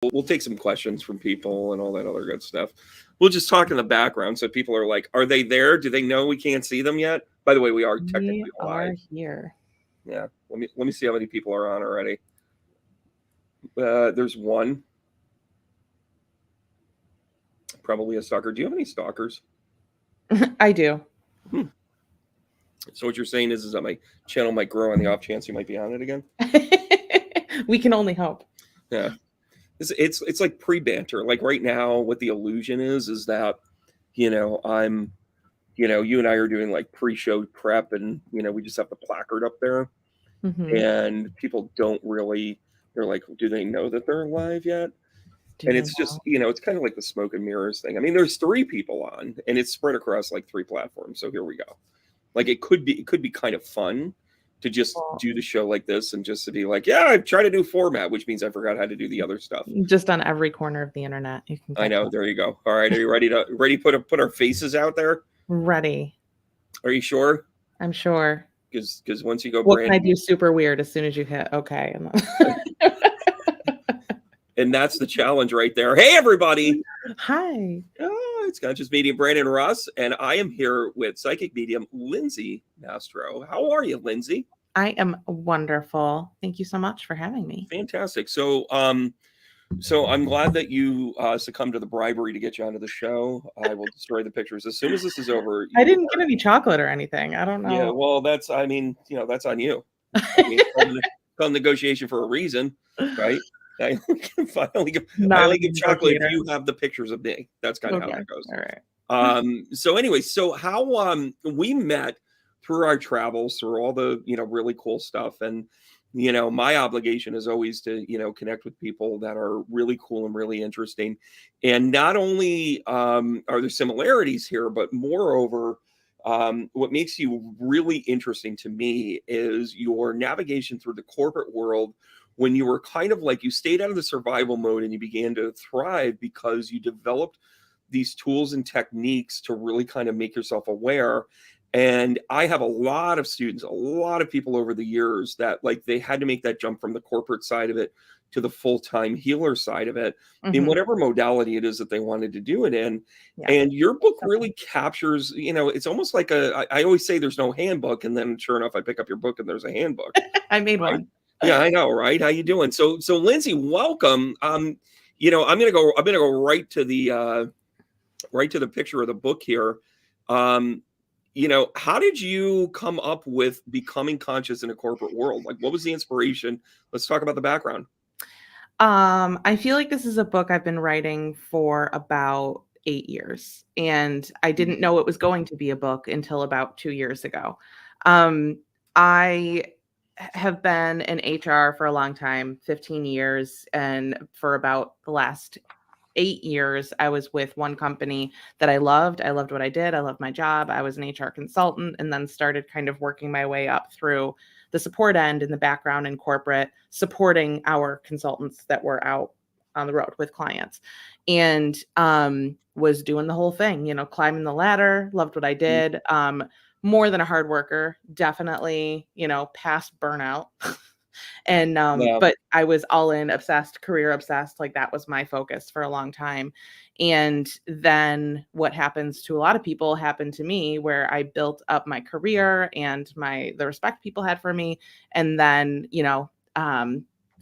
we'll take some questions from people and all that other good stuff. We'll just talk in the background so people are like, are they there? Do they know we can't see them yet? By the way, we are technically live. We are here. Yeah. Let me see how many people are on already. There's one. Probably a stalker. Do you have any stalkers? I do. So what you're saying is that my channel might grow on the off chance you might be on it again? We can only hope. Yeah. It's like pre-banter. Like right now, what the illusion is that, I'm, you and I are doing like pre-show prep and, we just have the placard up there. Mm-hmm. And people don't really, they're like, do they know that they're live yet? And it's just, it's kind of like the smoke and mirrors thing. I mean, there's 3 people on and it's spread across like 3 platforms. So here we go. Like it could be kind of fun to just do the show like this and just to be like, yeah, I've tried a new format, which means I forgot how to do the other stuff. Just on every corner of the internet. You can. I know. There you go. All right. Are you ready to put our faces out there? Ready. Are you sure? I'm sure. Because once you go, what can I do super weird as soon as you hit okay? And that's the challenge right there. Hey, everybody. Hi. Oh, it's Conscious Medium Brandon Russ, and I am here with psychic medium Lindsay Mastro. How are you, Lindsay? I am wonderful. Thank you so much for having me. Fantastic. So I'm glad that you succumbed to the bribery to get you onto the show. I will destroy the pictures as soon as this is over. I didn't get any chocolate or anything. I don't know. Yeah, well, that's on you. I mean, it's called negotiation for a reason, right? I only give chocolate if you have the pictures of me. That's kind of how that goes. All right. So anyway, so how we met through our travels, through all the really cool stuff, and my obligation is always to connect with people that are really cool and really interesting. And not only are there similarities here, but moreover, what makes you really interesting to me is your navigation through the corporate world. When you were kind of like, you stayed out of the survival mode and you began to thrive because you developed these tools and techniques to really kind of make yourself aware. And I have a lot of students, a lot of people over the years that like they had to make that jump from the corporate side of it to the full-time healer side of it, in whatever modality it is that they wanted to do it in. Yeah. And your book really captures, it's almost like I always say there's no handbook. And then sure enough, I pick up your book and there's a handbook. I made one. Yeah, I know, right? How you doing? So Lindsay, welcome. I'm gonna go right to the picture of the book here. How did you come up with becoming conscious in a corporate world? Like, what was the inspiration? Let's talk about the background. I feel like this is a book I've been writing for about 8 years, and I didn't know it was going to be a book until about 2 years ago. I have been in HR for a long time, 15 years. And for about the last 8 years, I was with one company that I loved. I loved what I did. I loved my job. I was an HR consultant, and then started kind of working my way up through the support end in the background in corporate, supporting our consultants that were out on the road with clients, and was doing the whole thing, climbing the ladder, loved what I did. More than a hard worker, definitely, past burnout. And, but I was all in, obsessed, career obsessed. Like that was my focus for a long time. And then what happens to a lot of people happened to me, where I built up my career and the respect people had for me. And then,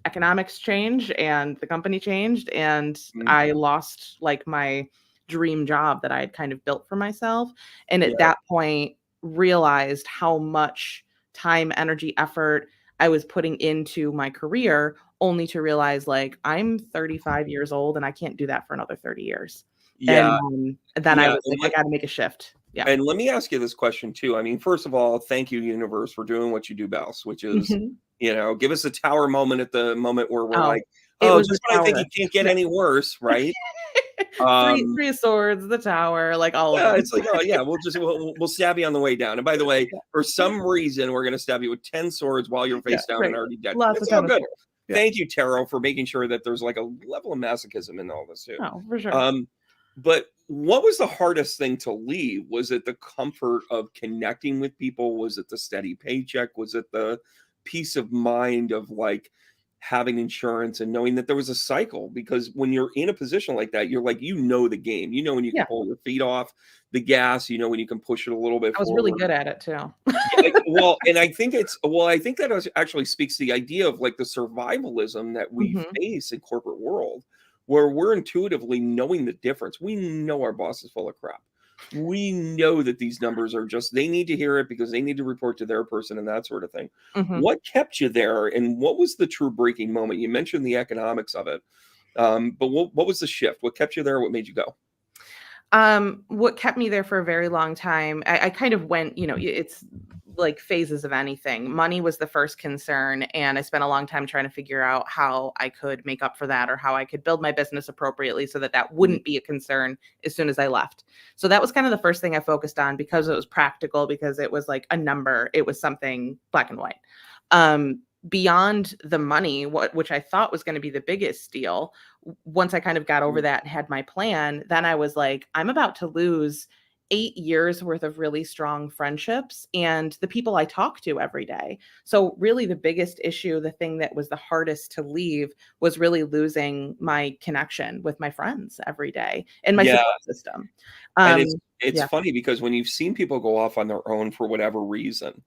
economics changed and the company changed, and I lost like my dream job that I had kind of built for myself. And at that point, realized how much time, energy, effort I was putting into my career, only to realize like I'm 35 years old and I can't do that for another 30 years. Yeah. And then I was like, I got to make a shift. Yeah. And let me ask you this question too. I mean, first of all, thank you, universe, for doing what you do best, which is, give us a tower moment at the moment where we're like, just when I think it can't get any worse, right? Three swords, the tower, like all of them. It's like, we'll stab you on the way down. And by the way, for some reason, we're going to stab you with 10 swords while you're face down and already dead. It's all good. Yeah. Thank you, Tarot, for making sure that there's like a level of masochism in all this too. Oh, for sure. But what was the hardest thing to leave? Was it the comfort of connecting with people? Was it the steady paycheck? Was it the peace of mind of like, having insurance and knowing that there was a cycle, because when you're in a position like that, you're like, the game, when you can Yeah, pull your feet off the gas, when you can push it a little bit I was really forward. good at it too. Yeah, well, and I think that actually speaks to the idea of like the survivalism that we Mhm, face in corporate world, where we're intuitively knowing the difference. We know our boss is full of crap. We know that these numbers are just, they need to hear it because they need to report to their person and that sort of thing. mhm. What kept you there, and what was the true breaking moment? You mentioned the economics of it, but what was the shift? What kept you there? What made you go? What kept me there for a very long time, I kind of went, it's like phases of anything. Money was the first concern, and I spent a long time trying to figure out how I could make up for that or how I could build my business appropriately so that that Mm, wouldn't be a concern as soon as I left. So that was kind of the first thing I focused on because it was practical, because it was like a number, it was something black and white. Beyond the money, which I thought was going to be the biggest deal, once I kind of got over mm. that and had my plan, then I was like, I'm about to lose 8 years worth of really strong friendships and the people I talk to every day. So, really, the biggest issue, the thing that was the hardest to leave, was really losing my connection with my friends every day and my Yeah. support system. And Um, it's yeah. funny because when you've seen people go off on their own for whatever reason,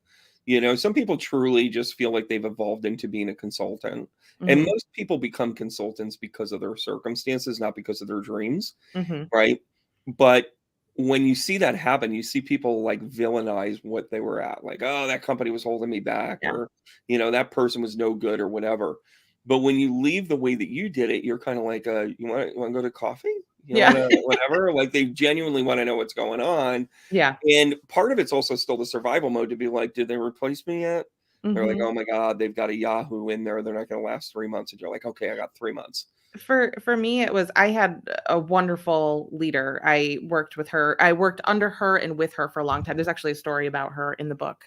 some people truly just feel like they've evolved into being a consultant. And Hmm. most people become consultants because of their circumstances, not because of their dreams, Hmm. right? But when you see that happen, you see people like villainize what they were at, like, oh, that company was holding me back, Yeah. or, that person was no good or whatever. But when you leave the way that you did it, you're kind of like, you want to go to coffee? You Yeah. want to whatever? Like they genuinely want to know what's going on. Yeah. And part of it's also still the survival mode to be like, did they replace me yet? They're like, Hmm. oh my God, they've got a Yahoo in there. They're not going to last 3 months. And you're like, okay, I got 3 months. For me, it was, I had a wonderful leader. I worked with her. I worked under her and with her for a long time. There's actually a story about her in the book,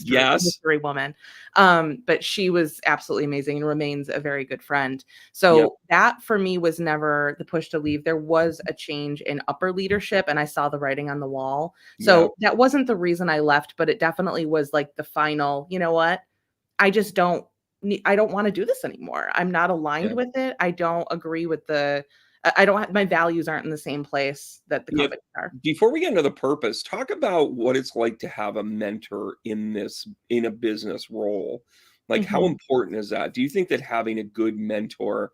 Yes. Mystery Woman. But she was absolutely amazing and remains a very good friend. Yep. So that for me was never the push to leave. There was a change in upper leadership, and I saw the writing on the wall. Yeah. So that wasn't the reason I left, but it definitely was like the final, you know what? I just don't I don't wanna do this anymore. I'm not aligned Yeah. with it. I don't agree with I don't have, my values aren't in the same place that the Yeah. companies are. Before we get into the purpose, talk about what it's like to have a mentor in a business role. Like, how Mhm, important is that? Do you think that having a good mentor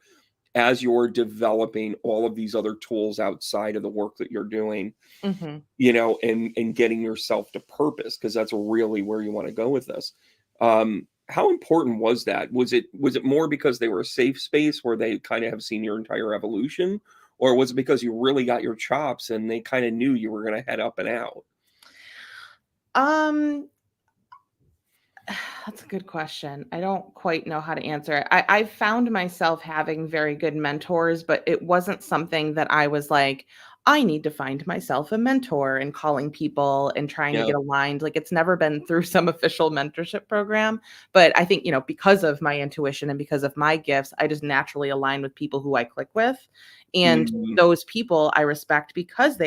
as you're developing all of these other tools outside of the work that you're doing, mhm. and getting yourself to purpose, because that's really where you want to go with this. How important was that? Was it more because they were a safe space where they kind of have seen your entire evolution, or was it because you really got your chops and they kind of knew you were going to head up and out? Um, that's a good question. I don't quite know how to answer it. I found myself having very good mentors, but it wasn't something that I was like, I need to find myself a mentor and calling people and trying to Yeah, get aligned. Like it's never been through some official mentorship program. But I think, because of my intuition and because of my gifts, I just naturally align with people who I click with. And mm, those people I respect because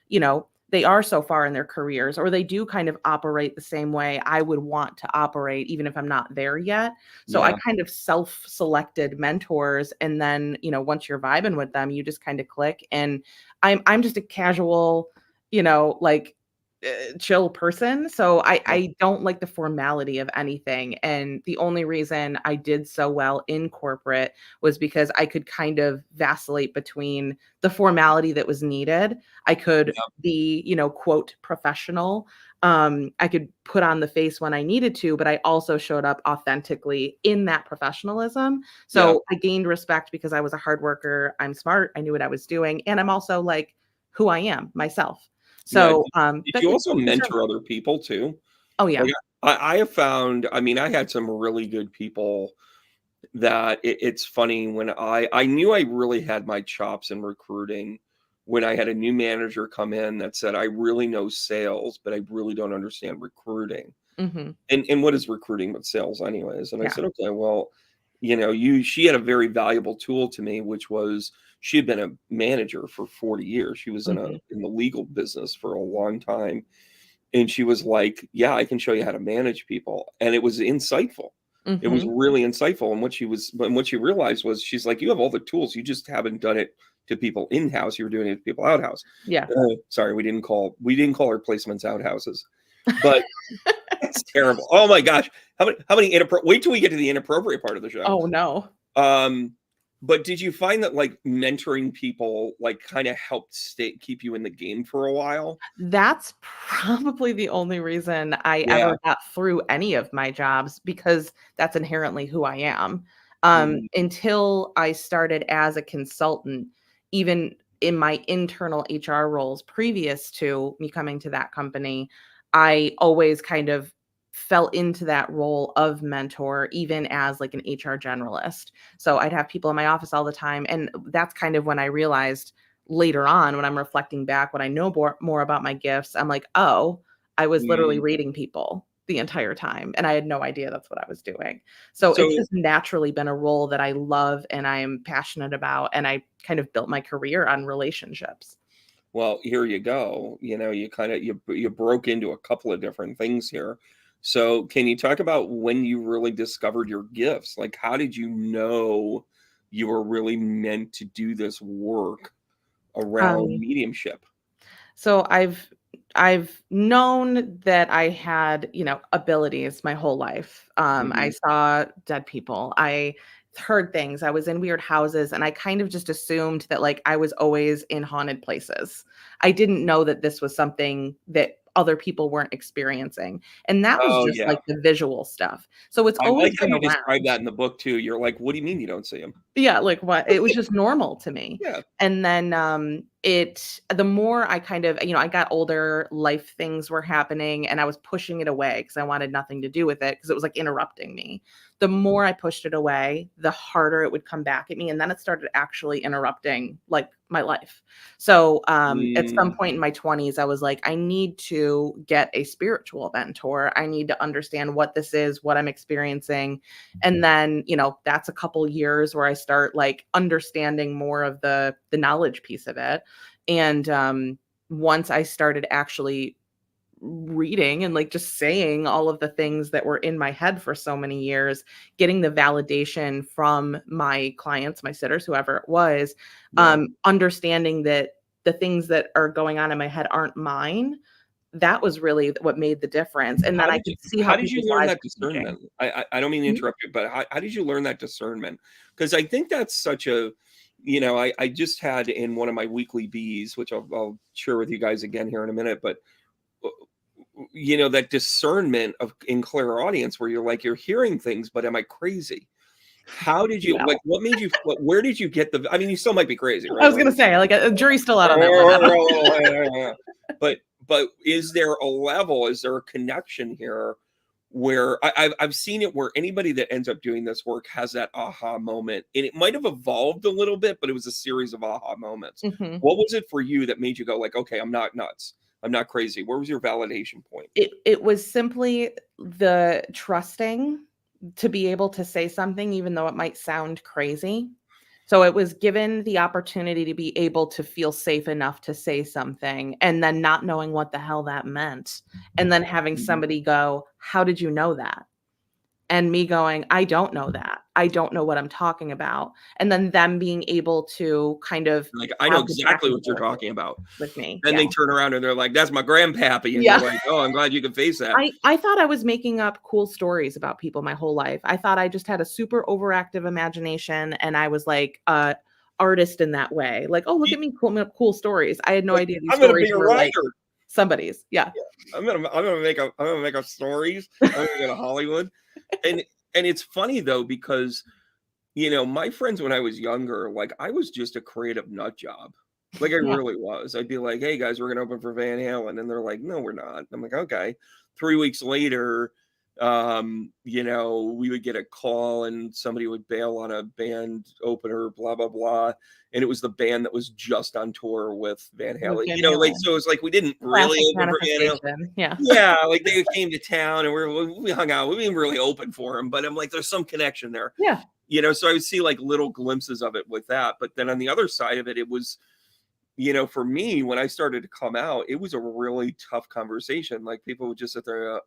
you know, they are so far in their careers, or they do kind of operate the same way I would want to operate even if I'm not there yet. So I yeah, kind of self-selected mentors, and then, once you're vibing with them, you just kind of click. And I'm just a casual, like chill person. So I yeah, I don't like the formality of anything. And the only reason I did so well in corporate was because I could kind of vacillate between the formality that was needed. I could yeah, be, quote, professional. I could put on the face when I needed to, but I also showed up authentically in that professionalism. yeah, So I gained respect because I was a hard worker. I'm smart. I knew what I was doing. And I'm also like who I am myself. yeah. So Did but you it also took me a mentor other people too? Oh, yeah. Like, I have found, I mean, I had some really good people that it's funny when I knew I really had my chops in recruiting when I had a new manager come in that said, I really know sales, but I really don't understand recruiting. Mhm. And what is recruiting but sales anyways? And I Yeah. said, okay, well, she had a very valuable tool to me, which was she had been a manager for 40 years. She was Mhm. in the legal business for a long time. And she was like, yeah, I can show you how to manage people. And it was insightful. It was Mhm. really insightful. And what she realized was, she's like, you have all the tools. You just haven't done it to people in-house. You're doing it to people out-house. Yeah. Sorry, we didn't call our placements outhouses, but it's terrible. Oh my gosh. How many inappropriate, wait till we get to the inappropriate part of the show. Oh, no. Um, but did you find that like mentoring people like kind of helped keep you in the game for a while? That's probably the only reason I Yeah. ever got through any of my jobs because that's inherently who I am. Mm. Until I started as a consultant, even in my internal HR roles previous to me coming to that company, I always kind of fell into that role of mentor, even as like an HR generalist. So I'd have people in my office all the time. And that's kind of when I realized later on when I'm reflecting back, when I know more about my gifts, I'm like, oh, I was literally Mm. reading people the entire time and I had no idea that's what I was doing. So it's So, just naturally been a role that I love and I am passionate about. And I kind of built my career on relationships. well, here you go. You kind of you broke into a couple of different things here. So, can you talk about when you really discovered your gifts? Like, how did you know you were really meant to do this work around Um, mediumship? So I've known that I had, abilities my whole life. I Mhm. saw dead people. I heard things. I was in weird houses and I kind of just assumed that like I was always in haunted places. I didn't know that this was something that other people weren't experiencing. And that was Oh, just yeah. like the visual stuff. So it's I always like how been you describe around. that in the book too. You're like, "What do you mean you don't see him?" Yeah, like what? It was just normal to me. Yeah. And then, the more I kind of, I got older, life things were happening and I was pushing it away because I wanted nothing to do with it because it was like interrupting me. The more I pushed it away, the harder it would come back at me. And then it started actually interrupting like my life. So, at some Mm. point in my 20s, I was like, I need to get a spiritual mentor. I need to understand what this is, what I'm experiencing, and then that's a couple years where I start like understanding more of the knowledge piece of it. And once I started actually reading and like just saying all of the things that were in my head for so many years, getting the validation from my clients, my sitters, whoever it was, Yeah. understanding that the things that are going on in my head aren't mine, that was really what made the difference. And then I could see how How did you people's learn lives that were changing. discernment? I don't mean to interrupt you, but how did you learn that discernment? Because I think that's such a, I just had in one of my weekly bees, which I'll share with you guys again here in a minute, but uh, that discernment of in clairaudience where you're like, you're hearing things, but am I crazy? How did you, like, No. what made you, where did you get the, I mean, you still might be crazy, I right? was gonna say, like, a jury's still out on that one. I don't. But is there a level? Is there a connection here where I've seen it where anybody that ends up doing this work has that aha moment, and it might have evolved a little bit, but it was a series of aha moments. Mhm. What was it for you that made you go like, okay, I'm not nuts, I'm not crazy? Where was your validation point? It was simply the trusting to be able to say something even though it might sound crazy. So it was given the opportunity to be able to feel safe enough to say something and then not knowing what the hell that meant, and then having Mhm. somebody go, "How did you know that?" And me going, "I don't know that. I don't know what I'm talking about." And then them being able to kind of Like, I know have the back exactly and what you're forth talking about. with me. Then Yeah. they turn around and they're like, that's my grandpappy, and you're Yeah. like, oh, I'm glad you can face that. I thought I was making up cool stories about people my whole life. I thought I just had a super overactive imagination and I was like a artist in that way. Like, "Oh, look You- at me, cool stories." I had no like, idea these I'm gonna be stories a were like writer. somebody's. Yeah. I'm gonna make up stories. I'm gonna go to Hollywood. And it's funny though, because my friends when I was younger, like I was just a creative nut job. Like I Yeah. really was. I'd be like, hey guys, we're gonna open for Van Halen. And they're like, no, we're not. I'm like, okay. 3 weeks later, we would get a call and somebody would bail on a band opener, blah, blah, blah. And it was the band that was just on tour with Van With Halen. Van Like Halen. so it's like we didn't really Classic open for Van Halen. manifestation. Yeah. Yeah, like they came to town and we hung out. We didn't really open for him, but I'm like, there's some connection there. Yeah. So I would see like little glimpses of it with that. But then on the other side of it, it was, for me, when I started to come out, it was a really tough conversation. Like people would just sit there,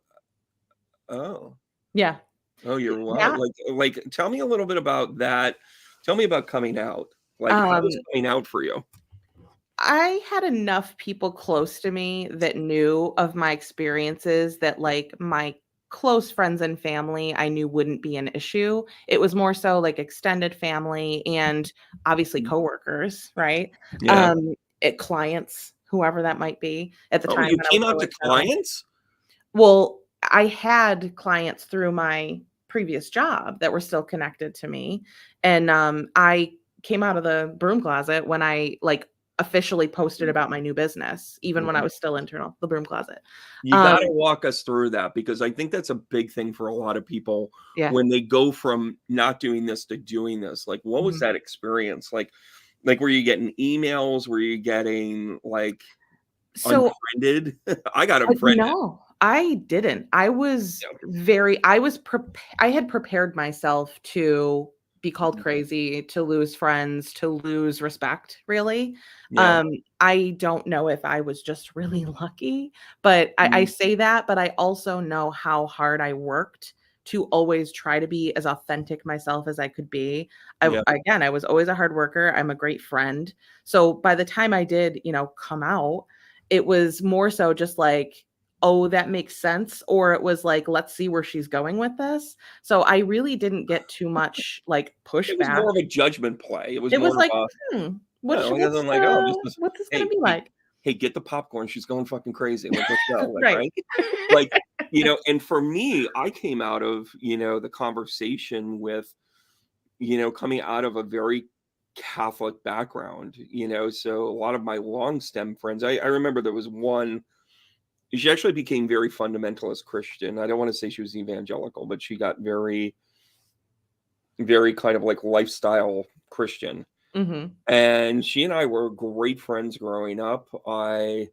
oh, Yeah. Oh, you're what? Yeah. Like, tell me a little bit about that. Tell me about coming out. Like, how Um, was coming out for you? I had enough people close to me that knew of my experiences that, like, my close friends and family I knew wouldn't be an issue. It was more so like extended family and obviously coworkers, right? Yeah. Um, Clients, whoever that might be at the Oh, time you when I was came out going to through. clients? Well, I had clients through my previous job that were still connected to me, and, I came out of the broom closet when I, like, officially posted about my new business, even when I Right. was still internal, the broom closet. You Um, gotta walk us through that because I think that's a big thing for a lot of people yeah. when they go from not doing this to doing this. Like, what was Mhm. that experience? Like, were you getting emails? Were you getting, like, So, unfriended? I got unfriended. no, I didn't. Yeah. I had prepared myself to be called Mhm. crazy, to lose friends, to lose respect, really. Yeah. I don't know if I was just really lucky, but I Mhm. say that, but I also know how hard I worked to always try to be as authentic myself as I could be. Yeah. Again, I was always a hard worker. I'm a great friend. So by the time I did, come out, it was more so just like, "Oh, that makes sense," or it was like, "Let's see where she's going with this." So I really didn't get too much, like, It was pushback. more of a judgment play. It was It was more of like, a, "Hmm, yeah, like, as in, like, oh, this is, what's this gonna hey, be hey, like?" hey, get the popcorn. She's going fucking crazy. Like, let's go. Like, Right. right? Like, and for me, I came out of, the conversation with, coming out of a very Catholic background, so a lot of my long stem friends, I remember there was one, she actually became very fundamentalist Christian. I don't want to say she was evangelical, but she got very, very kind of like lifestyle Christian. Mhm. And she and I were great friends growing up. I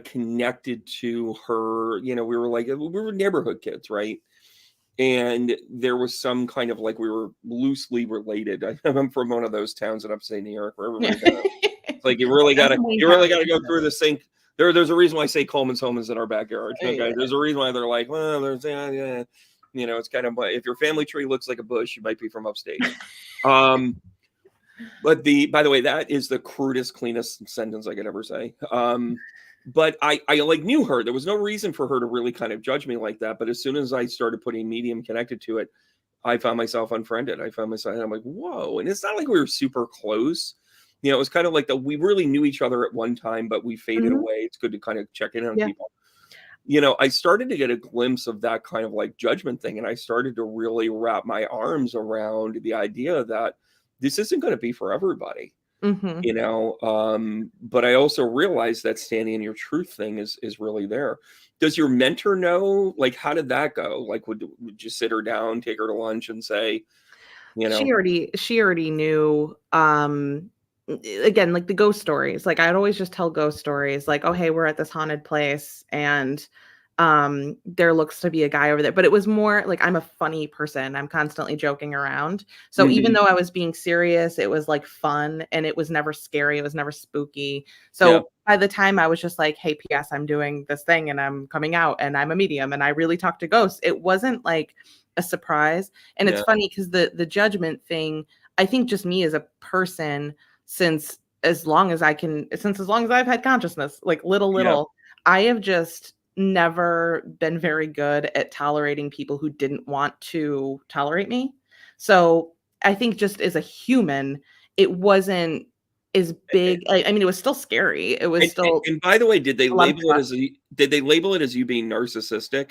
connected to her, we were like, we were neighborhood kids, right? And there was some kind of like we were loosely related. I'm from one of those towns in upstate New York where everybody kind of, it's like I'm from Wayne you really County. gotta go through this thing. There's a reason why I say Coleman's home is in our backyard. Yeah. Okay. There's a reason why they're like, well, there's yeah. It's kind of if your family tree looks like a bush, you might be from upstate. Um, but by the way, that is the crudest, cleanest sentence I could ever say. But I like knew her. There was no reason for her to really kind of judge me like that. But as soon as I started putting medium connected to it, I found myself unfriended. I found myself, and I'm like, whoa. And it's not like we were super close. It was kind of like that we really knew each other at one time, but we faded Mhm. away. It's good to kind of check in on Yeah. people. I started to get a glimpse of that kind of like judgment thing. And I started to really wrap my arms around the idea that this isn't going to be for everybody. Mhm. But I also realized that standing in your truth thing is really there. Does your mentor know? Like, how did that go? Like, would you sit her down, take her to lunch, and say, you know, She already knew, again, like the ghost stories, like, I'd always just tell ghost stories, like, "Oh, hey, we're at this haunted place, and, there looks to be a guy over there," but it was more like I'm a funny person, I'm constantly joking around, so even mhm, though I was being serious, it was, like, fun, and it was never scary, it was never spooky, yeah, so by the time I was just like, "Hey, PS, I'm doing this thing, and I'm coming out, and I'm a medium, and I really talk to ghosts," it wasn't, like, a surprise. And it's yeah, funny because the judgment thing, I think just me as a person, since as long as I've had consciousness, like yeah. little, I have just never been very good at tolerating people who didn't want to tolerate me. So I think just as a human, it wasn't as big. I mean, it was still scary. It was still And by the way, a lot of trust. did they label it as you being narcissistic?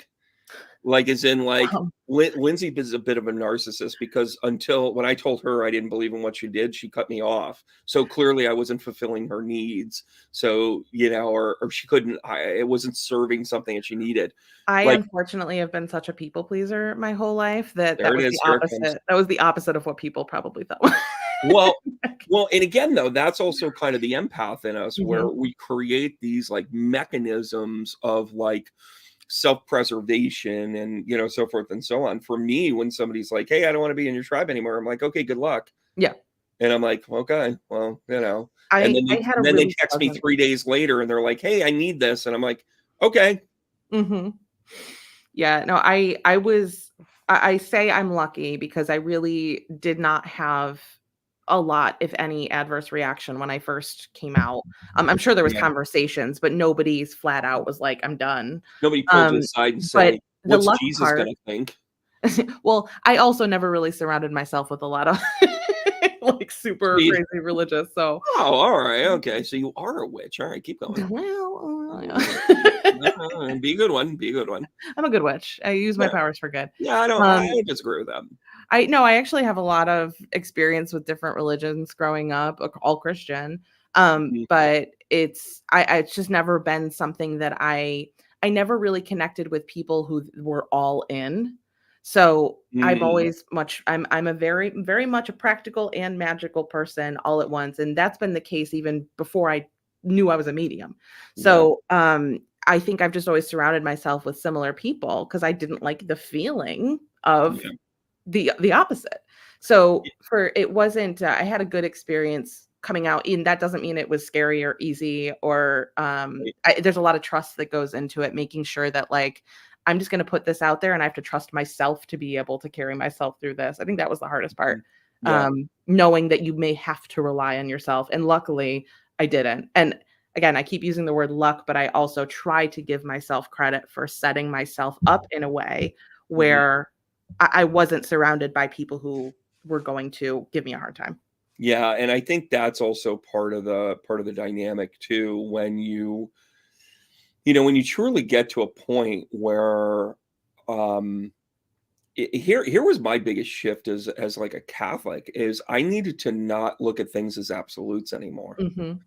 Like, as in, like, Um, Lindsay is a bit of a narcissist because until when I told her I didn't believe in what she did, she cut me off. So clearly I wasn't fulfilling her needs. So, or she couldn't, it wasn't serving something that she needed. I Like, unfortunately have been such a people pleaser my whole life that there that it was the is. Here it comes. opposite. That was the opposite of what people probably thought. Well, and again, though, that's also kind of the empath in us where Mhm, we create these like mechanisms of like self-preservation and so forth and so on. For me, when somebody's like, hey, I don't want to be in your tribe anymore, I'm like, okay, good luck. yeah. And I'm like, okay, well, and I had a then they really text me pleasant. 3 days later and they're like, hey, I need this. And I'm like, okay. Mhm. Yeah, no, I was. I say I'm lucky because I really did not have a lot, if any, adverse reaction when I first came out. I'm sure there was Yeah. conversations, but nobody's flat out was like, "I'm done." Nobody pulled you Um, aside and but say, the "What's luck Jesus part gonna think?" well, I also never really surrounded myself with a lot of like super See? crazy religious, so Oh, alright, okay, so you are a witch. Alright, keep going. well, Be a good one, be a good one. I'm a good witch. I use my Yeah. powers for good. Yeah, I Um, don't disagree with that. I no, I actually have a lot of experience with different religions growing up, all Christian. Mhm. But it's just never been something that I never really connected with people who were all in. So Mm, I'm a very much a practical and magical person all at once. And that's been the case even before I knew I was a medium. yeah, So I think I've just always surrounded myself with similar people because I didn't like the feeling of yeah, the opposite. So for it wasn't I had a good experience coming out, and that doesn't mean it was scary or easy or right, there's a lot of trust that goes into it, making sure that like I'm just going to put this out there and I have to trust myself to be able to carry myself through this. I think that was the hardest part. mhm, yeah, Knowing that you may have to rely on yourself, and luckily I didn't. And again, I keep using the word luck, but I also try to give myself credit for setting myself up in a way mhm. where I wasn't surrounded by people who were going to give me a hard time. Yeah, and I think that's also part of the dynamic too, when when you truly get to a point where, um here was my biggest shift as like a Catholic is I needed to not look at things as absolutes anymore. Mhm.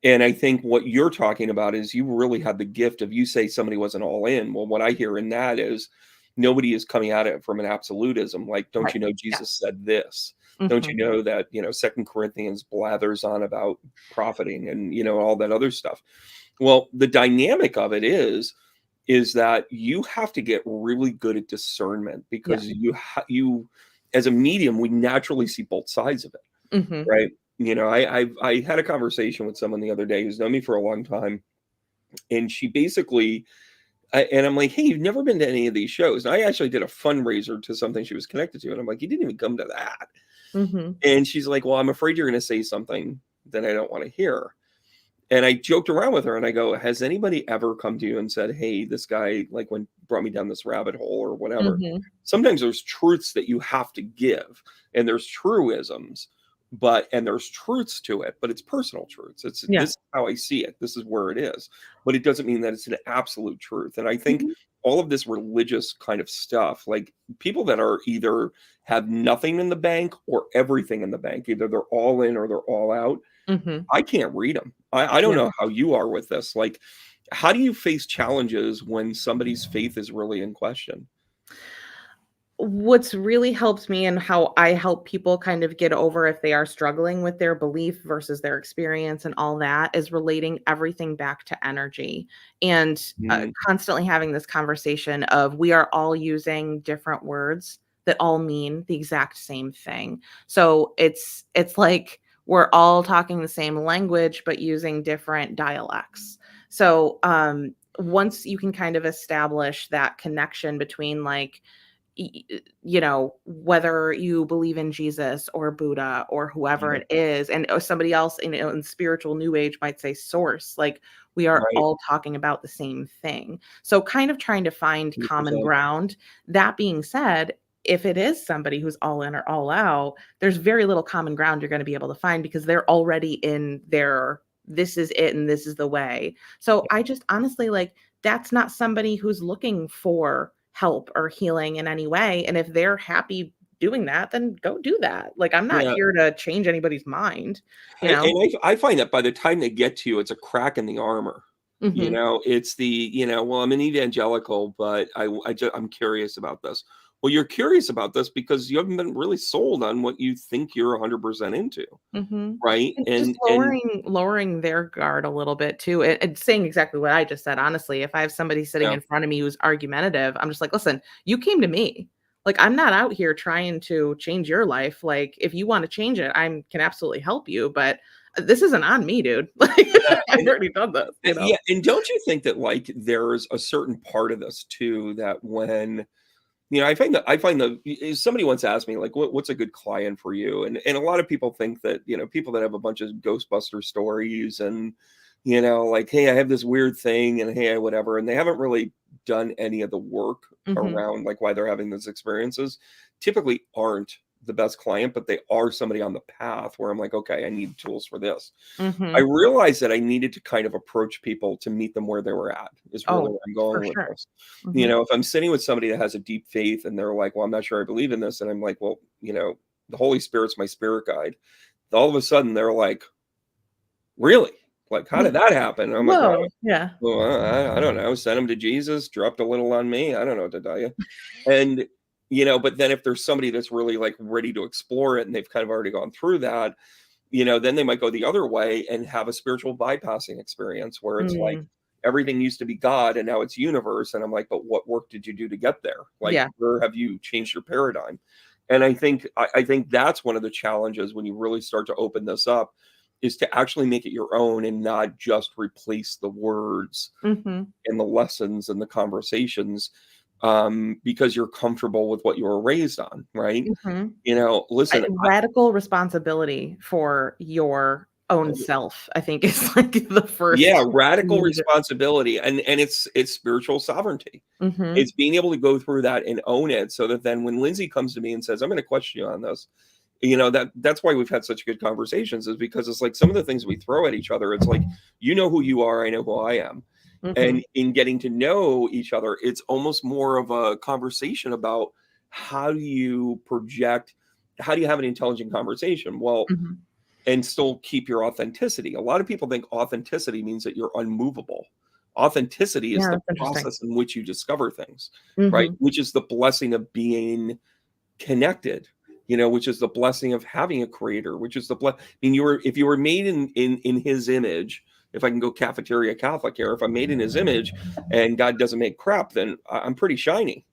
And I think what you're talking about is you really had the gift of you say somebody wasn't all in. Well, what I hear in that is nobody is coming at it from an absolutism. Like, don't Right. you know Yeah. Jesus said this? Don't you Mhm. know that, Second Corinthians blathers on about profiting and all that other stuff. Well, the dynamic of it is that you have to get really good at discernment Yeah. because you as a medium, we naturally see both sides of it, Mhm. right? I had a conversation with someone the other day who's known me for a long time, and she basically and I'm like, "Hey, you've never been to any of these shows." And I actually did a fundraiser to something she was connected to, and I'm like, "You didn't even come to that." Mhm. And she's like, "Well, I'm afraid you're gonna say something that I don't wanna hear." And I joked around with her and I go, "Has anybody ever come to you and said, 'Hey, this guy, like, brought me down this rabbit hole,' or whatever?" Mhm. Sometimes there's truths that you have to give, and there's truisms, and there's truths to it, but it's personal truths. This Yeah. is how I see it. This is where it is. But it doesn't mean that it's an absolute truth. And I think Mhm. all of this religious kind of stuff, like people that are either have nothing in the bank or everything in the bank, either they're all in or they're all out. Mhm. I can't read them. I don't Yeah. know how you are with this. Like, how do you face challenges when somebody's faith is really in question? What's really helped me and how I help people kind of get over if they are struggling with their belief versus their experience and all that is relating everything back to energy and Mm, constantly having this conversation of we are all using different words that all mean the exact same thing. So it's like we're all talking the same language but using different dialects. So once you can kind of establish that connection between like whether you believe in Jesus or Buddha or whoever yeah, it is, and somebody else in spiritual new age might say source, like we are right, all talking about the same thing. So kind of trying to find common 100%. ground. That being said, if it is somebody who's all in or all out, there's very little common ground you're going to be able to find because they're already in their this is it and this is the way. So I just honestly like that's not somebody who's looking for help or healing in any way. And if they're happy doing that, then go do that. Like, I'm not Yeah, here to change anybody's mind, you I know? and I find that by the time they get to you, it's a crack in the armor. Mhm. It's "Well, I'm an evangelical, but I'm curious about this." Well, you're curious about this because you haven't been really sold on what you think you're 100% into, Mhm. right? And just And lowering their guard a little bit too, and saying exactly what I just said, honestly. If I have somebody sitting yeah, in front of me who's argumentative, I'm just like, "Listen, you came to me. Like, I'm not out here trying to change your life. Like, if you wanna change it, I can absolutely help you, but this isn't on me, dude. Like, yeah, I've already done this, you know?" yeah, and don't you think that, like, there's a certain part of this too that when somebody once asked me like, what's a good client for you? And a lot of people think that, people that have a bunch of Ghostbuster stories and, like, hey, I have this weird thing and hey, whatever. And they haven't really done any of the work around like why they're having those experiences, typically aren't the best client, but they are somebody on the path where I'm like, okay, I need tools for this. I realized that I needed to kind of approach people to meet them where they were at, is really Oh, where I'm for going with sure. this. If I'm sitting with somebody that has a deep faith and they're like, well, I'm not sure I believe in this. And I'm like, well, the Holy Spirit's my spirit guide. All of a sudden they're like, really? Like, how did that happen? And I'm like, Whoa, yeah. well, I don't know. Sent him to Jesus, dropped a little on me. I don't know what to tell you. And, but then if there's somebody that's really like ready to explore it and they've kind of already gone through that, then they might go the other way and have a spiritual bypassing experience where it's like everything used to be God and now it's universe. And I'm like, but what work did you do to get there? Like, where have you changed your paradigm? And I think that's one of the challenges when you really start to open this up, is to actually make it your own and not just replace the words and the lessons and the conversations, because you're comfortable with what you were raised on, right? Listen, radical responsibility for your own self, I think, is like the first. Yeah, radical responsibility, and it's spiritual sovereignty. It's being able to go through that and own it, so that then when Lindsay comes to me and says, "I'm going to question you on this," that's why we've had such good conversations, is because it's like some of the things we throw at each other, it's like, who you are, I know who I am. And in getting to know each other, it's almost more of a conversation about how do you have an intelligent conversation and still keep your authenticity. A lot of people think authenticity means that you're unmovable. Authenticity is the process in which you discover things, right? Which is the blessing of being connected, which is the blessing of having a creator, which is if you were made in his image, if I can go cafeteria Catholic here, if I'm made in his image and God doesn't make crap, then I'm pretty shiny,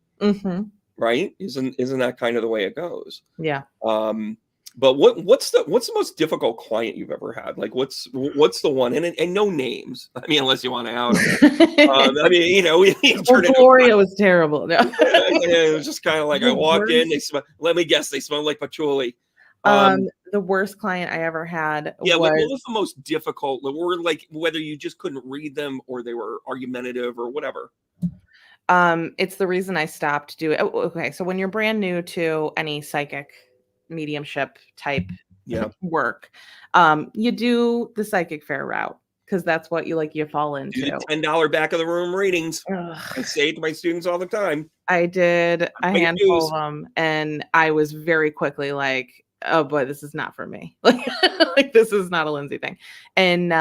right? Isn't that kind of the way it goes? Yeah. But what's the most difficult client you've ever had? Like, what's the one? And no names. I mean, unless you want to out them. I mean, Gloria was terrible. No. It was just kind of like I walk in. Let me guess, they smell like patchouli. The worst client I ever had. Like, what was the most difficult? Or like whether you just couldn't read them or they were argumentative or whatever. It's the reason I stopped doing. Okay, so when you're brand new to any psychic mediumship type work, you do the psychic fair route because that's what you fall into. Do the $10 back of the room readings. I say it to my students all the time. I did a handful of them, and I was very quickly like, oh boy, this is not for me. Like this is not a Lindsay thing. And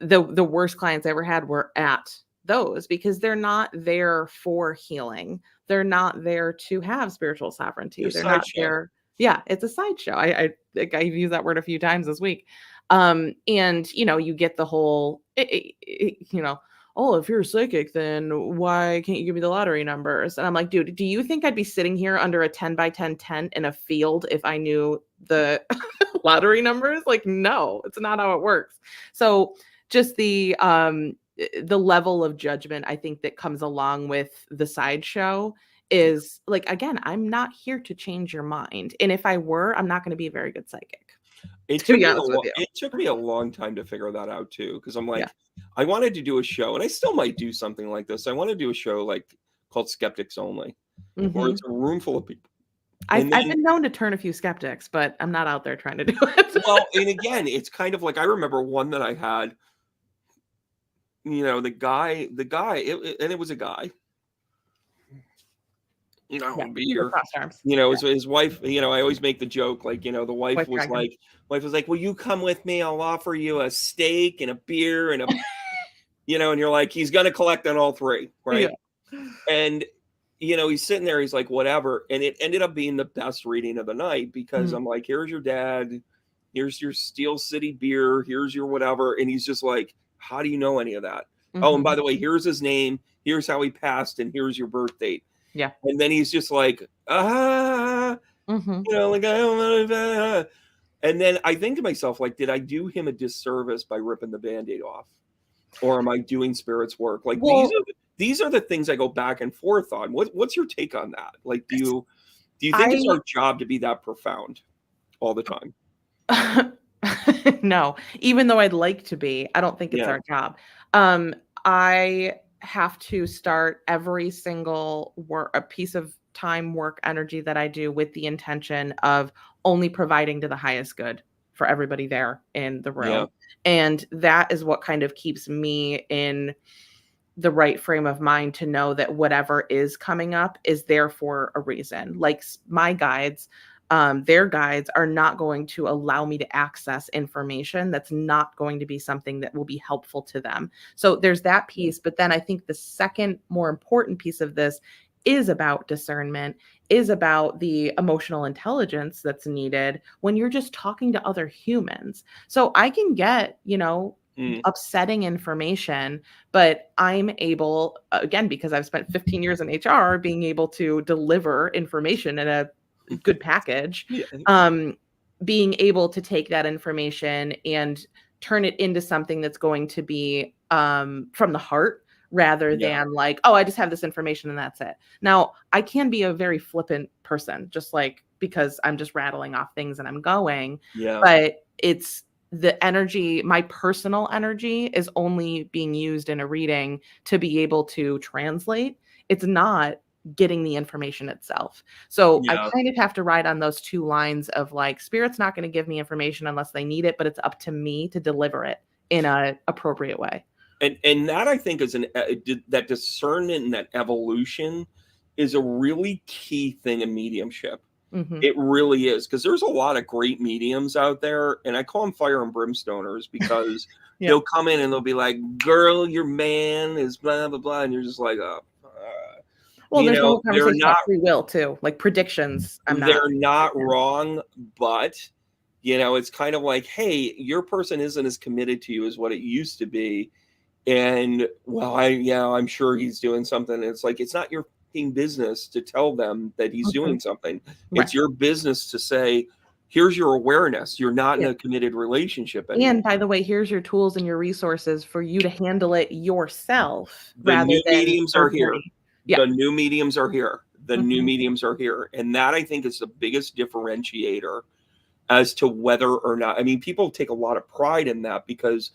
the worst clients I ever had were at those, because they're not there for healing. They're not there to have spiritual sovereignty. They're not there. Yeah, it's a sideshow. I think I've used that word a few times this week. And you get the whole, oh, if you're psychic, then why can't you give me the lottery numbers? And I'm like, dude, do you think I'd be sitting here under a 10 by 10 tent in a field if I knew the lottery numbers? Like, no, it's not how it works. So just the level of judgment, I think, that comes along with the sideshow is like, again, I'm not here to change your mind. And if I were, I'm not going to be a very good psychic. It took me a long time to figure that out too, because I'm like, I wanted to do a show, and I still might do something like this. I want to do a show like called Skeptics Only, where it's a room full of people. I've been known to turn a few skeptics, but I'm not out there trying to do it. Well, and again, it's kind of like, I remember one that I had, the guy, and it was a guy. Be here. His wife, I always make the joke, like, the wife was like, will you come with me? I'll offer you a steak and a beer and a, and you're like, he's going to collect on all three. Right. Yeah. And, he's sitting there, he's like, whatever. And it ended up being the best reading of the night, because I'm like, here's your dad. Here's your Steel City beer. Here's your whatever. And he's just like, how do you know any of that? Oh, and by the way, here's his name. Here's how he passed. And here's your birth date. Yeah. And then he's just like, like, I don't know. And then I think to myself, like, did I do him a disservice by ripping the Band-Aid off? Or am I doing spirit's work? Like, these are the things I go back and forth on. What's your take on that? Like, do you think it's I our job to be that profound all the time? no, even though I'd like to be, I don't think it's Yeah. our job. I have to start every single work, a piece of time, work, energy that I do with the intention of only providing to the highest good for everybody there in the Yeah. room. And that is what kind of keeps me in the right frame of mind to know that whatever is coming up is there for a reason. Like my guides, their guides are not going to allow me to access information that's not going to be something that will be helpful to them. So there's that piece. But then I think the second more important piece of this is about discernment, is about the emotional intelligence that's needed when you're just talking to other humans. So I can get, upsetting information, but I'm able, again, because I've spent 15 years in HR, being able to deliver information in a good package, Yeah. being able to take that information and turn it into something that's going to be from the heart rather Yeah. than like, oh, I just have this information and that's it. Now, I can be a very flippant person, just like because I'm just rattling off things and I'm going, Yeah. but it's the energy, my personal energy is only being used in a reading to be able to translate. It's not getting the information itself. So I Yeah. kind of have to ride on those two lines of like, spirit's not going to give me information unless they need it, but it's up to me to deliver it in a appropriate way. And that I think is that discernment and that evolution is a really key thing in mediumship. Mm-hmm. It really is, because there's a lot of great mediums out there, and I call them fire and brimstoners because Yeah. they'll come in and they'll be like, "Girl, your man is blah blah blah," and you're just like, Well, there's the whole they're conversation not about free will too, like predictions. they're not wrong, but it's kind of like, hey, your person isn't as committed to you as what it used to be, and well, I'm sure he's doing something. And it's like, it's not your fucking business to tell them that he's doing something. Right. It's your business to say, here's your awareness. You're not in Yeah. a committed relationship anymore. And by the way, here's your tools and your resources for you to handle it yourself The rather new than mediums are here. Yeah. The new mediums are here. The new Mhm. mediums are here. And that, I think, is the biggest differentiator as to whether or not, I mean, people take a lot of pride in that because,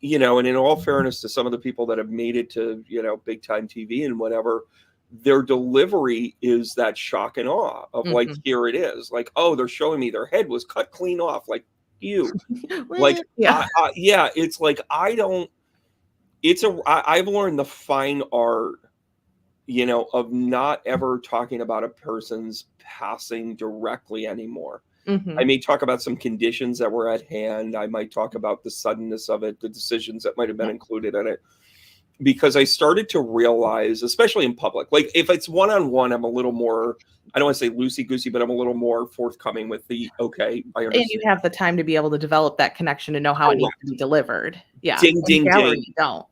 and in all fairness to some of the people that have made it to, big time TV and whatever, their delivery is that shock and awe of like, Mhm. here it is. Like, oh, they're showing me their head was cut clean off. Like, you. Like, yeah. it's like, I've learned the fine art, of not ever talking about a person's passing directly anymore. Mhm. I may talk about some conditions that were at hand. I might talk about the suddenness of it, the decisions that might have been included in it. Because I started to realize, especially in public, like if it's one-on-one, I'm a little more, I don't want to say loosey-goosey, but I'm a little more forthcoming with the, okay, I And you understand. have the time to be able to develop that connection to know how it needs to be delivered. Yeah. Ding, In ding, gallery, ding. you don't.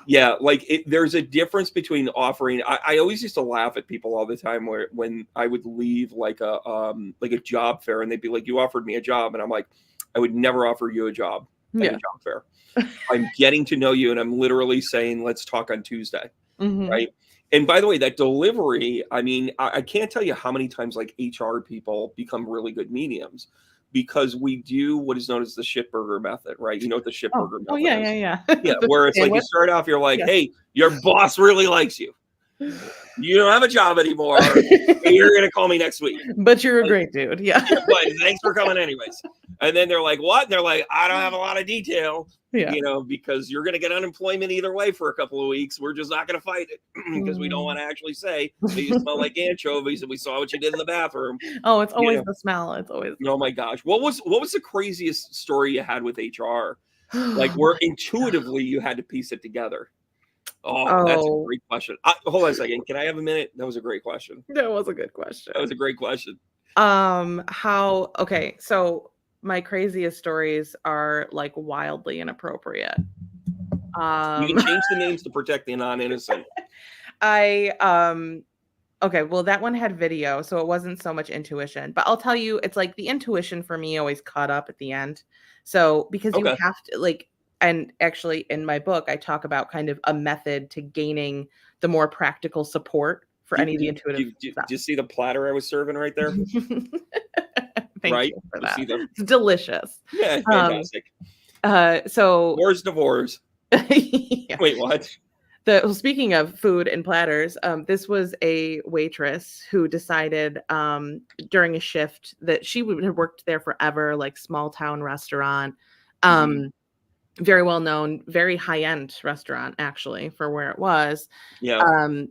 Yeah, like there's a difference between offering. I always used to laugh at people all the time when I would leave like a job fair and they'd be like, "You offered me a job," and I'm like, "I would never offer you a job at a job fair. I'm getting to know you, and I'm literally saying, let's talk on Tuesday, right?" And by the way, that delivery, I mean, I can't tell you how many times like HR people become really good mediums because we do what is known as the shitburger method, right? You know what the shitburger method yeah, is? yeah. Yeah, where it's like you start off, you're like, Yeah. hey, your boss really likes you. You don't have a job anymore. And you're going to call me next week. But you're a great dude. Yeah. But thanks for coming anyways. And then they're like, what? And they're like, I don't have a lot of detail, Yeah. because you're going to get unemployment either way for a couple of weeks. We're just not going to fight it because we don't want to actually say that you smell like anchovies and we saw what you did in the bathroom. Oh, it's always the smell. It's always. Oh my gosh. What was the craziest story you had with HR? Like where intuitively you had to piece it together? Oh, that's a great question. Hold on a second. Can I have a minute? That was a great question. That was a good question. That was a great question. Okay, so my craziest stories are like wildly inappropriate. You can change the names to protect the non-innocent. Okay, well, that one had video, so it wasn't so much intuition. But I'll tell you, it's like the intuition for me always caught up at the end. So because you have to, like, and actually in my book, I talk about kind of a method to gaining the more practical support for any of the intuitive Do stuff. you see the platter I was serving right there? Thank Right? you for You that. see the It's delicious. yeah, Um, fantastic. so Divorce. yeah. Wait, what? Well, speaking of food and platters, this was a waitress who decided during a shift that she had worked there forever, like small town restaurant, Mhm. very well known, very high end restaurant actually for where it was. Yeah. Um,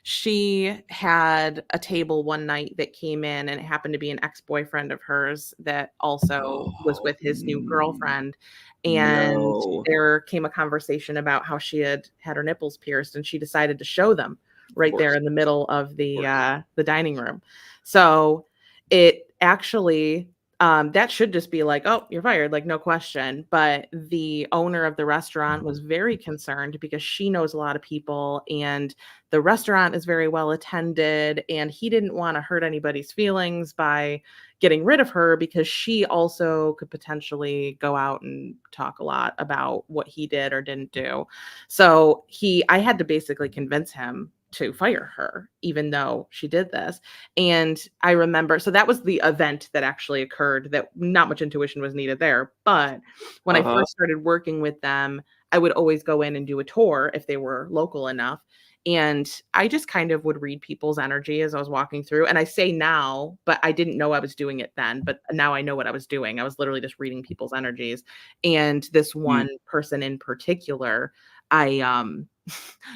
she had a table one night that came in, and it happened to be an ex-boyfriend of hers that also was Oh, with his new girlfriend. And no. there came a conversation about how she had had her nipples pierced, and she decided to show them Of right there course. in the middle of Course. the dining room. So it actually that should just be like, oh, you're fired, like no question. But the owner of the restaurant was very concerned because she knows a lot of people, and the restaurant is very well attended, and he didn't want to hurt anybody's feelings by getting rid of her because she also could potentially go out and talk a lot about what he did or didn't do. So I had to basically convince him to fire her, even though she did this. And I remember, so that was the event that actually occurred, that not much intuition was needed there. But when I Uh-huh. first started working with them, I would always go in and do a tour if they were local enough. And I just kind of would read people's energy as I was walking through. And I say now, but I didn't know I was doing it then. But now I know what I was doing. I was literally just reading people's energies. And this Mm, one person in particular, I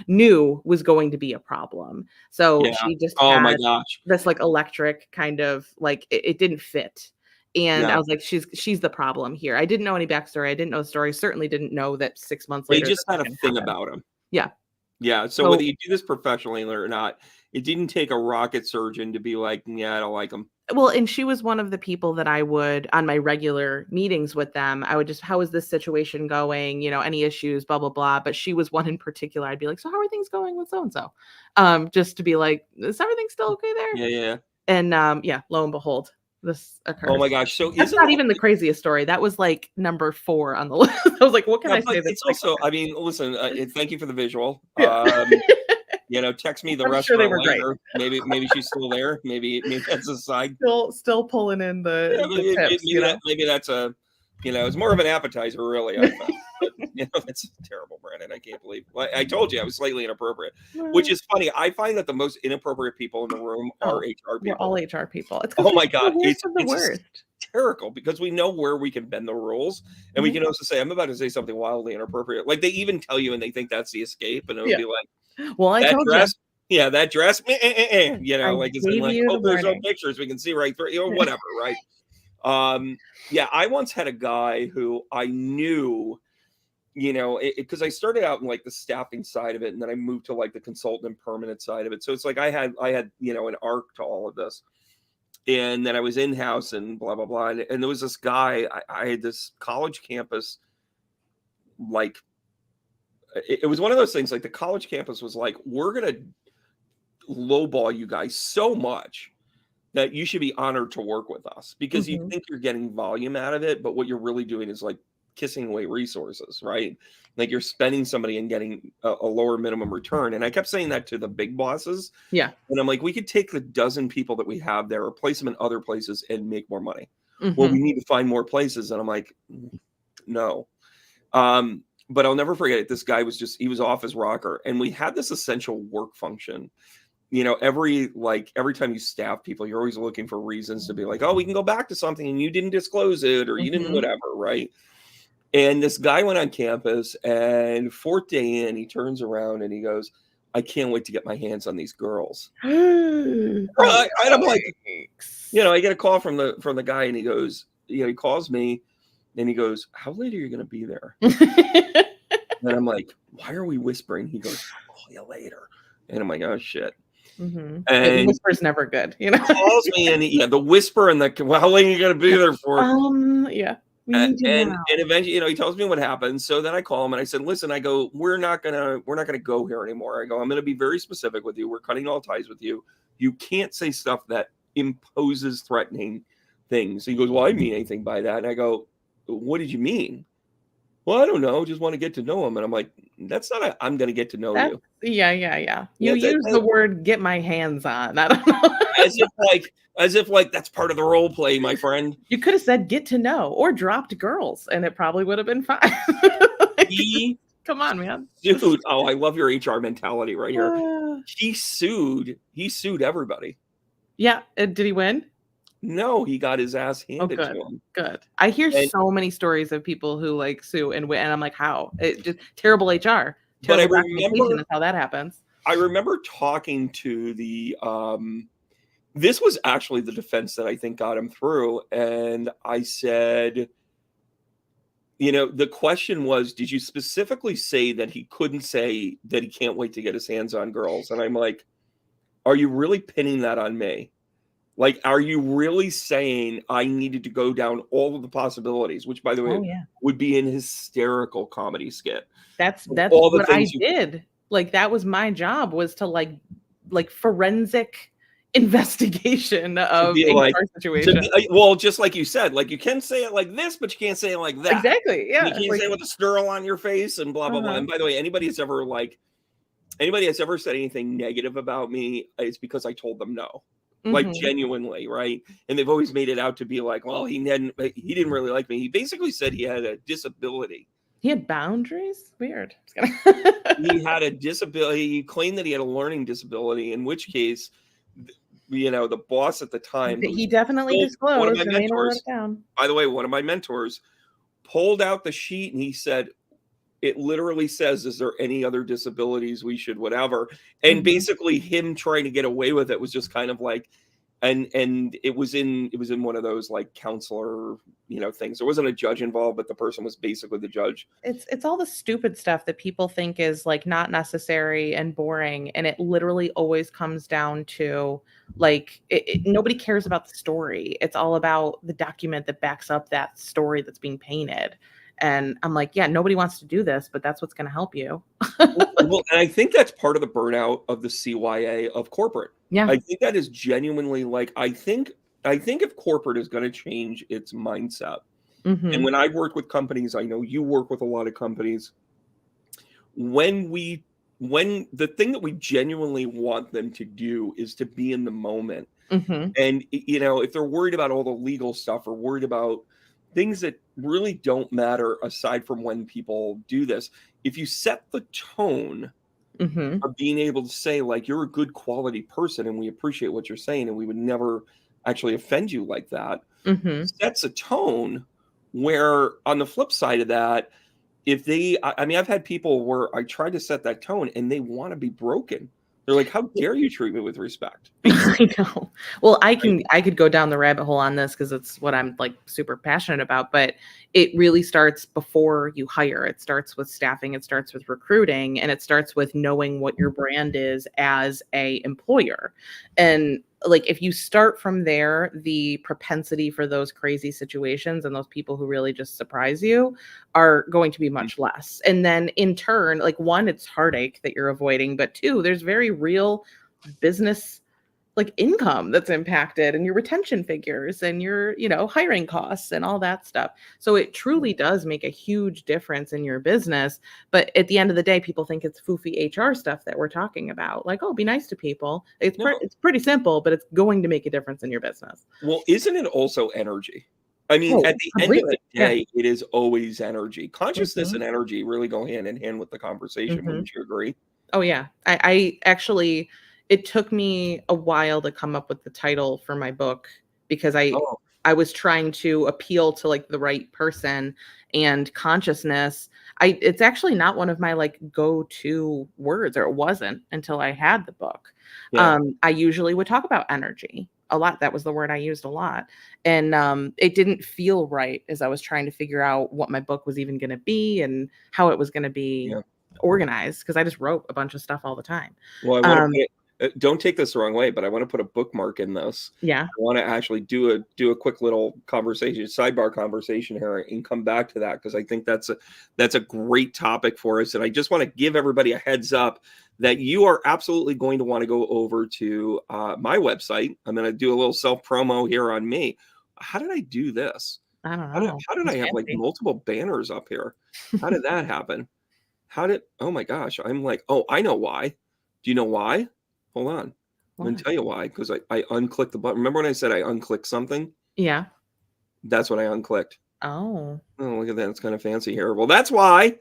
knew was going to be a problem. So yeah. she just Oh my had gosh. this like electric kind of like it didn't fit. And I Yeah. was like, she's the problem here. I didn't know any backstory. I didn't know the story. Certainly didn't know that 6 months They later just this had was a going to thing happen. about him. Yeah. Yeah. So whether So you do this professionally or not, it didn't take a rocket surgeon to be like, yeah, I don't like him. well, and she was one of the people that I would, on my regular meetings with them, I would just, how is this situation going? Any issues, blah, blah, blah. But she was one in particular. I'd be like, so how are things going with so-and-so? Just to be like, is everything still okay there? Yeah, yeah. And yeah, lo and behold, this Oh occurs. my gosh. So That's isn't not that even the craziest story. That was like number 4 on the list. I was like, what can yeah, I but say that's it's like, also, I mean, listen, thank you for the visual. yeah. Text me the I'm sure they restaurant were great. later. Maybe she's still there. Maybe that's a side. Still pulling in Yeah, the tips, maybe that's a, it's more of an appetizer, really. I found, but it's terrible, Brandon. I can't believe. I told you I was slightly inappropriate, which Well, is funny. I find that the most inappropriate people in the room are oh, HR we're all people. HR people. It's because Oh we're my the god, worst it's of the worst. hysterical because we know where we can bend the rules, and we Mhm. can also say, "I'm about to say something wildly inappropriate." Like they even tell you, and they think that's the escape, and it would Yeah. be like Well, I that told you. dress. Yeah, that dress. I Like it's in gave like, you oh, the there's no warning. pictures. We can see right through, or whatever, right? Yeah, I once had a guy who I knew, because I started out in like the staffing side of it, and then I moved to like the consultant and permanent side of it. So it's like I had an arc to all of this, and then I was in house and blah blah blah. And there was this guy. I had this college campus, like it was one of those things. Like the college campus was like, we're gonna lowball you guys so much that you should be honored to work with us because you Mhm. think you're getting volume out of it, but what you're really doing is like kissing away resources, right? Like you're spending somebody and getting a lower minimum return. And I kept saying that to the big bosses. Yeah. And I'm like, we could take the dozen people that we have there, replace them in other places and make more money. Well, we Mhm. need to find more places. And I'm like, no. But I'll never forget it. This guy he was off his rocker. And we had this essential work function. Every time you staff people, you're always looking for reasons to be like, oh, we can go back to something and you didn't disclose it or you didn't Mhm. whatever, right? And this guy went on campus, and 4th day in, he turns around and he goes, I can't wait to get my hands on these girls. Oh, And I'm like, yikes. I get a call from the guy, and he goes, he calls me and he goes, how late are you going to be there? And I'm like, why are we whispering? He goes, I'll call you later. And I'm like, oh shit. Mhm. Yeah, the And whisper's never good, calls me, and the whisper and well, how long are you going to be there for? Yeah, we need you And now. eventually, he tells me what happened. So then I call him and I said, listen, I go, we're not gonna go here anymore. I go, I'm gonna be very specific with you. We're cutting all ties with you. You can't say stuff that imposes threatening things. He goes, well, I didn't mean anything by that. And I go, what did you mean? Well, I don't know, just want to get to know him. And I'm like, that's not a, I'm going to get to know That's you. yeah. You Yeah, use the word "get my hands on." I don't know. as if like that's part of the role play, my friend. You could have said "get to know" or dropped girls, and it probably would have been fine. Like, He come on, man. sued. Oh, I love your HR mentality right here. Uh, He sued everybody. yeah, did he win? No, he got his ass Oh, handed to good, him. good. I hear And so many stories of people who, like, sue and win, and I'm like, "How?" It just terrible HR, but terrible documentation is how that happens. I remember talking to the this was actually the defense that I think got him through. And I said, the question was, did you specifically say that he couldn't say that he can't wait to get his hands on girls? And I'm like, are you really pinning that on me? Like, are you really saying I needed to go down all of the possibilities, which, by the way, Oh, yeah. would be an hysterical comedy skit? That's All the what I things you did. Like, that was my job, was to, like, forensic investigation to of be like, HR situation. well, just like you said, like you can say it like this, but you can't say it like that. Exactly, And you yeah, can't like say it with a snarl on your face and blah blah blah. uh-huh. And by the way, anybody that's ever said anything negative about me, it's because I told them no. Like Mhm. genuinely, right? And they've always made it out to be like, well, he didn't really like me. He basically said he had a disability. He had boundaries? Weird. He had a disability. He claimed that he had a learning disability, in which case, the boss at the time, who was He definitely still one of my disclosed, and Lena wrote mentors, it down. by the way, one of my mentors pulled out the sheet and he said, it literally says, is there any other disabilities we should whatever? And Mhm. basically him trying to get away with it was just kind of like, and it was in one of those like counselor, things. There wasn't a judge involved, but the person was basically the judge. It's all the stupid stuff that people think is, like, not necessary and boring, and it literally always comes down to, like, nobody cares about the story. It's all about the document that backs up that story that's being painted, and I'm like, "Yeah, nobody wants to do this, but that's what's gonna help you." Well, and I think that's part of the burnout of the CYA of corporate. Yeah. I think that is genuinely like, I think if corporate is going to change its mindset, and Mhm. when I work with companies, I know you work with a lot of companies, when we when the thing that we genuinely want them to do is to be in the moment. Mhm. And if they're worried about all the legal stuff or worried about things that really don't matter aside from when people do this, if you set the tone Mhm. of being able to say, like, you're a good quality person and we appreciate what you're saying and we would never actually offend you like that, Mhm. sets a tone where, on the flip side of that, if I mean, I've had people where I try to set that tone and they want to be broken. They're like, how dare you treat me with respect? I know. Well, Right? I could go down the rabbit hole on this because it's what I'm, like, super passionate about, but it really starts before you hire. It starts with staffing, it starts with recruiting, and it starts with knowing what your brand is as a employer. And, like, if you start from there, the propensity for those crazy situations and those people who really just surprise you are going to be much less. And then in turn, like, one, it's heartache that you're avoiding, but two, there's very real business, like, income that's impacted, and your retention figures and your, hiring costs and all that stuff. So it truly does make a huge difference in your business. But at the end of the day, people think it's foofy HR stuff that we're talking about. Like, oh, be nice to people. No. It's pretty simple, but it's going to make a difference in your business. Well, isn't it also energy? I mean, Oh, at the end of completely. the Yeah. day, it is always energy. Consciousness Mhm. and energy really go hand in hand with the conversation. Mhm. Wouldn't you agree? Oh, yeah. I actually, it took me a while to come up with the title for my book because Oh, I was trying to appeal to, like, the right person, and consciousness, it's actually not one of my, like, go-to words, or it wasn't until I had the book. yeah. I usually would talk about energy a lot. That was the word I used a lot. And it didn't feel right as I was trying to figure out what my book was even gonna be and how it was gonna be Yeah. organized, because I just wrote a bunch of stuff all the time. Well, I want to Um, put it. Don't take this the wrong way, but I want to put a bookmark in this. yeah. I want to actually do a quick little conversation, sidebar conversation here, and come back to that because I think that's a great topic for us. And I just want to give everybody a heads up that you are absolutely going to want to go over to my website. I'm going to do a little self promo here on me. How did I do this? I don't How did know. how did I It's have, like, fancy. multiple banners up here? How did that happen? Oh my gosh, I'm like, "Oh, I know why." Do you know why? Hold on. I'm gonna What? tell you why. Because I unclicked the button. Remember when I said I unclicked something? Yeah. That's what I unclicked. Oh. Oh, look at that, it's kinda fancy here. Well, that's why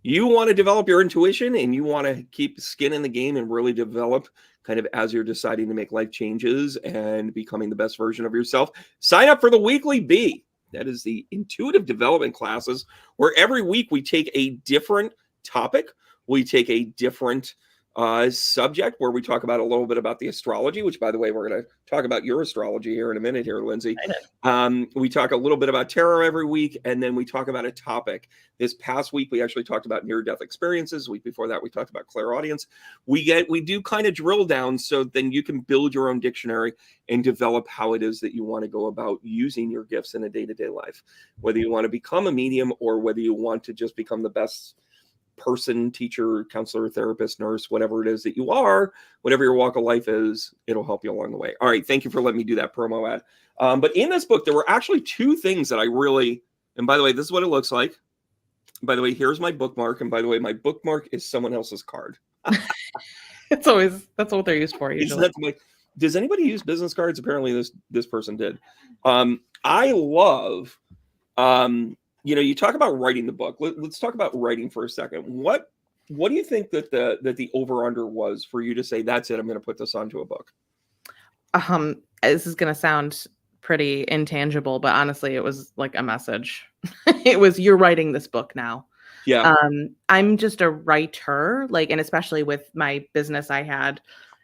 you wanna develop your intuition and you wanna keep skin in the game and really develop kind of as you're deciding to make life changes and becoming the best version of yourself. Sign up for the Weekly B. That is the intuitive development classes where every week we take a different topic. We take a different subject where we talk about a little bit about the astrology, which, by the way, we're going to talk about your astrology here in a minute here, Lindsay. We talk a little bit about tarot every week, and then we talk about a topic. This past week, we actually talked about near-death experiences. The week before that, we talked about clairaudience. We do kind of drill down so then you can build your own dictionary and develop how it is that you want to go about using your gifts in a day-to-day life, whether you want to become a medium or whether you want to just become the best person, teacher, counselor, therapist, nurse, whatever it is that you are, whatever your walk of life is, it'll help you along the way. All right. Thank you for letting me do that promo ad. But in this book, there were actually two things that I really, and by the way, this is what it looks like. By the way, here's my bookmark. And by the way, my bookmark is someone else's card. It's always, that's what they're used for usually. Does anybody use business cards? Apparently this person did. I love, you talk about writing the book. Let's talk about writing for a second. What do you think that the over under was for you to say, that's it, I'm going to put this onto a book? This is going to sound pretty intangible, but honestly, it was like a message. It was, you're writing this book now. Yeah. I'm just a writer, and especially with my business I had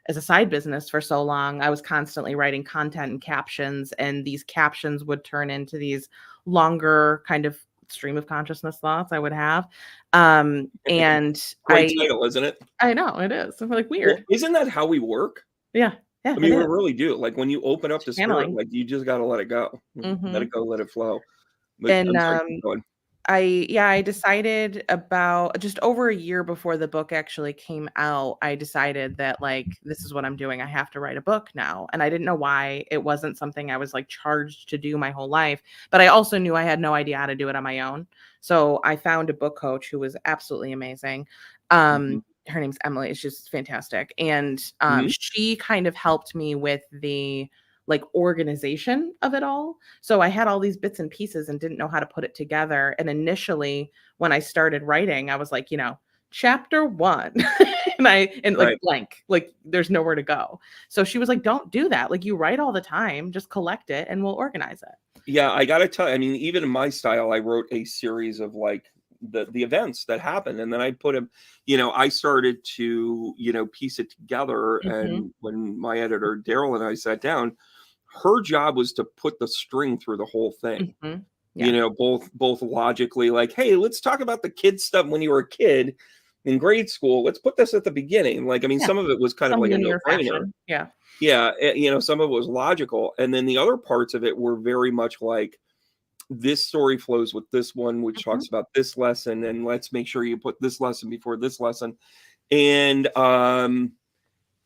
as a side business for so long, I was constantly writing content and captions, and these captions would turn into these longer kind of stream of consciousness thoughts I would have. And Great title, isn't it? I know it is. I'm like, weird. Well, isn't that how we work? Yeah. Yeah. I mean, we really do. Like when you open up to spirit, Channeling. you just got to let it go. Let it go, let it flow. But And I'm sorry, keep going. I decided about just over a year before the book actually came out, I decided that this is what I'm doing. I have to write a book now. And I didn't know why. It wasn't something I was charged to do my whole life, but I also knew I had no idea how to do it on my own. So I found a book coach who was absolutely amazing. Her name's Emily. She's fantastic. And she kind of helped me with the organization of it all. So I had all these bits and pieces and didn't know how to put it together. And initially when I started writing, I was chapter 1 and Right. blank, there's nowhere to go. So she was like, don't do that. You write all the time, just collect it and we'll organize it. Yeah. I got to tell you, I mean, even in my style, I wrote a series of the events that happened. And then I put them, I started to, piece it together. And when my editor, Daryl, and I sat down, her job was to put the string through the whole thing. Yeah. Both logically, hey, let's talk about the kid stuff when you were a kid in grade school. Let's put this at the beginning. Some of it was kind of like a no-brainer. Yeah. Some of it was logical. And then the other parts of it were very much this story flows with this one, which talks about this lesson. And let's make sure you put this lesson before this lesson. And,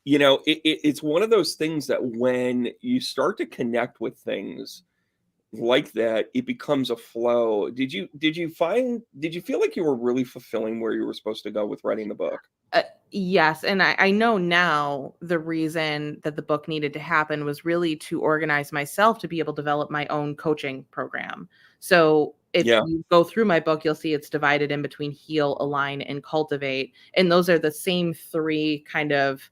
it's one of those things that when you start to connect with things like that, it becomes a flow. Did you feel like you were really fulfilling where you were supposed to go with writing the book? Yes. And I know now the reason that the book needed to happen was really to organize myself to be able to develop my own coaching program. So if you go through my book, you'll see it's divided in between heal, align, and cultivate. And those are the same 3 kind of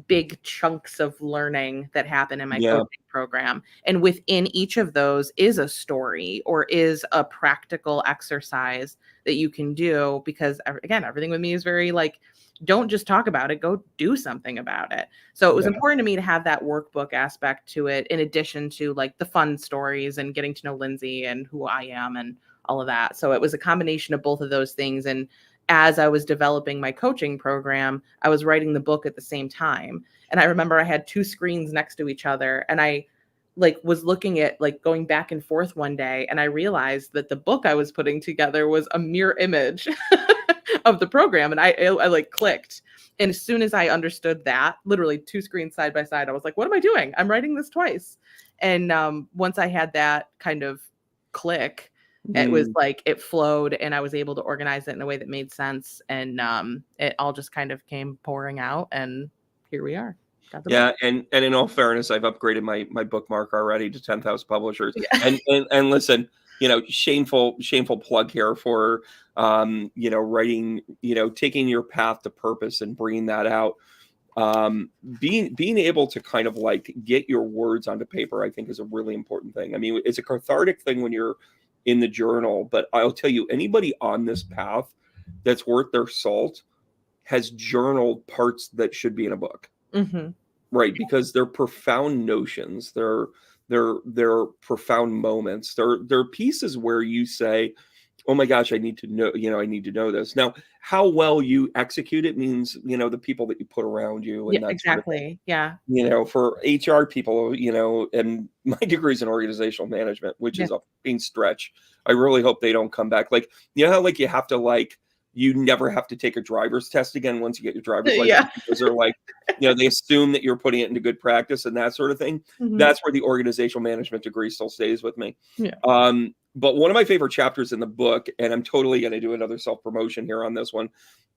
big chunks of learning that happen in my coaching program. And within each of those is a story or is a practical exercise that you can do, because again, everything with me is very don't just talk about it, go do something about it. So it was important to me to have that workbook aspect to it, in addition to the fun stories and getting to know Lindsay and who I am and all of that. So it was a combination of both of those things. And as I was developing my coaching program, I was writing the book at the same time. And I remember I had 2 screens next to each other, and I was looking at going back and forth one day, and I realized that the book I was putting together was a mirror image of the program. And I clicked. And as soon as I understood that, literally 2 screens side by side, I was like, what am I doing? I'm writing this twice. And once I had that kind of click. It was like it flowed, and I was able to organize it in a way that made sense, and it all just kind of came pouring out, and here we are. Got the book. And in all fairness, I've upgraded my bookmark already to 10,000 publishers. Yeah. And listen, shameful plug here for writing, taking your path to purpose and bringing that out. Being able to kind of like get your words onto paper, I think, is a really important thing. I mean, it's a cathartic thing when you're in the journal, but I'll tell you, anybody on this path that's worth their salt has journaled parts that should be in a book. Mm-hmm. Right, because they're profound notions, they're profound moments, they're pieces where you say, oh my gosh, I need to know this. Now, how well you execute it means, the people that you put around you, and Yeah, exactly. Yeah. For HR people, and my degree is in organizational management, which is a fucking stretch. I really hope they don't come back. Like, how like you have to you never have to take a driver's test again once you get your driver's license, because they're like, they assume that you're putting it into good practice and that sort of thing. Mm-hmm. That's where the organizational management degree still stays with me. Yeah. But one of my favorite chapters in the book, and I'm totally going to do another self-promotion here on this one,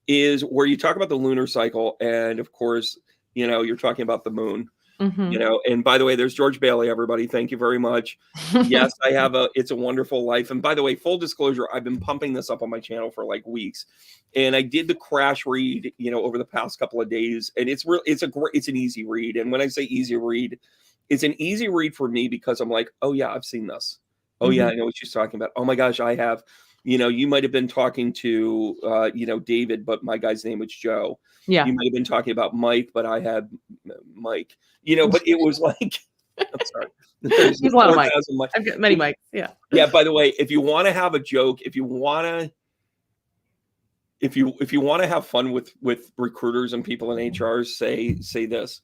is where you talk about the lunar cycle. And of course, you're talking about the moon. Mm-hmm. And by the way, there's George Bailey, everybody. Thank you very much. Yes, I have It's a Wonderful Life. And by the way, full disclosure, I've been pumping this up on my channel for like weeks. And I did the crash read, over the past couple of days. And it's an easy read. And when I say easy read, it's an easy read for me because I'm like, oh yeah, I've seen this. Oh yeah, I know what she's talking about. Oh my gosh, I have. You might have been talking to, David, but my guy's name was Joe. Yeah. You might have been talking about Mike, but I had Mike. But it was like, I'm sorry. There's a lot of Mike. I've got many Mikes. Yeah. Yeah. By the way, if you want to have a joke, if you want to have fun with recruiters and people in HR, say this: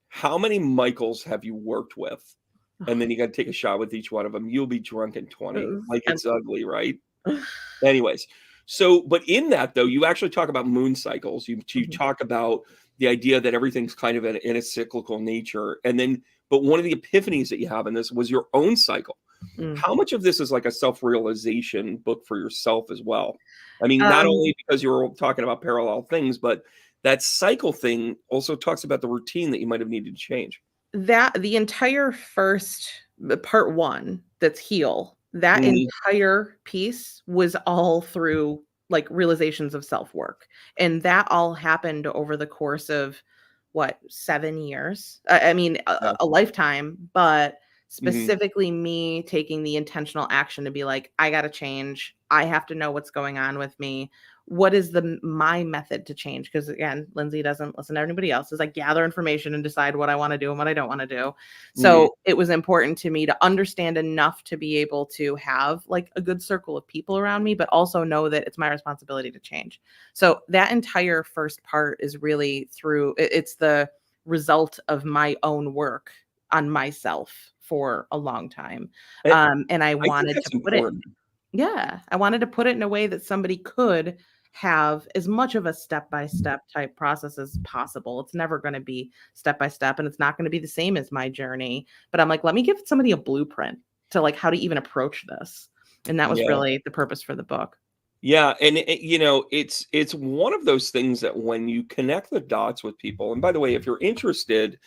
how many Michaels have you worked with? And then you got to take a shot with each one of them. You'll be drunk in 20. Like, it's ugly, right? Anyways, so, but in that though, you actually talk about moon cycles. You talk about the idea that everything's kind of in a cyclical nature. And then, but one of the epiphanies that you have in this was your own cycle. How much of this is like a self-realization book for yourself as well? I mean, not only because you were talking about parallel things, but that cycle thing also talks about the routine that you might have needed to change. That the entire first part one, that's heal, that entire piece was all through like realizations of self-work. And that all happened over the course of 7 years? I mean, a lifetime, but specifically me taking the intentional action to be like, I got to change. I have to know what's going on with me. What is my method to change? Because again, Lindsay doesn't listen to anybody else. Is I gather information and decide what I want to do and what I don't want to do. So it was important to me to understand enough to be able to have like a good circle of people around me, but also know that it's my responsibility to change. So that entire first part is really it's the result of my own work on myself for a long time. And I wanted to put it. Yeah, I wanted to put it in a way that somebody could have as much of a step-by-step type process as possible. It's never going to be step-by-step, and it's not going to be the same as my journey. But I'm like, let me give somebody a blueprint to like how to even approach this. And that was really the purpose for the book. Yeah. And it's one of those things that when you connect the dots with people, and by the way, if you're interested,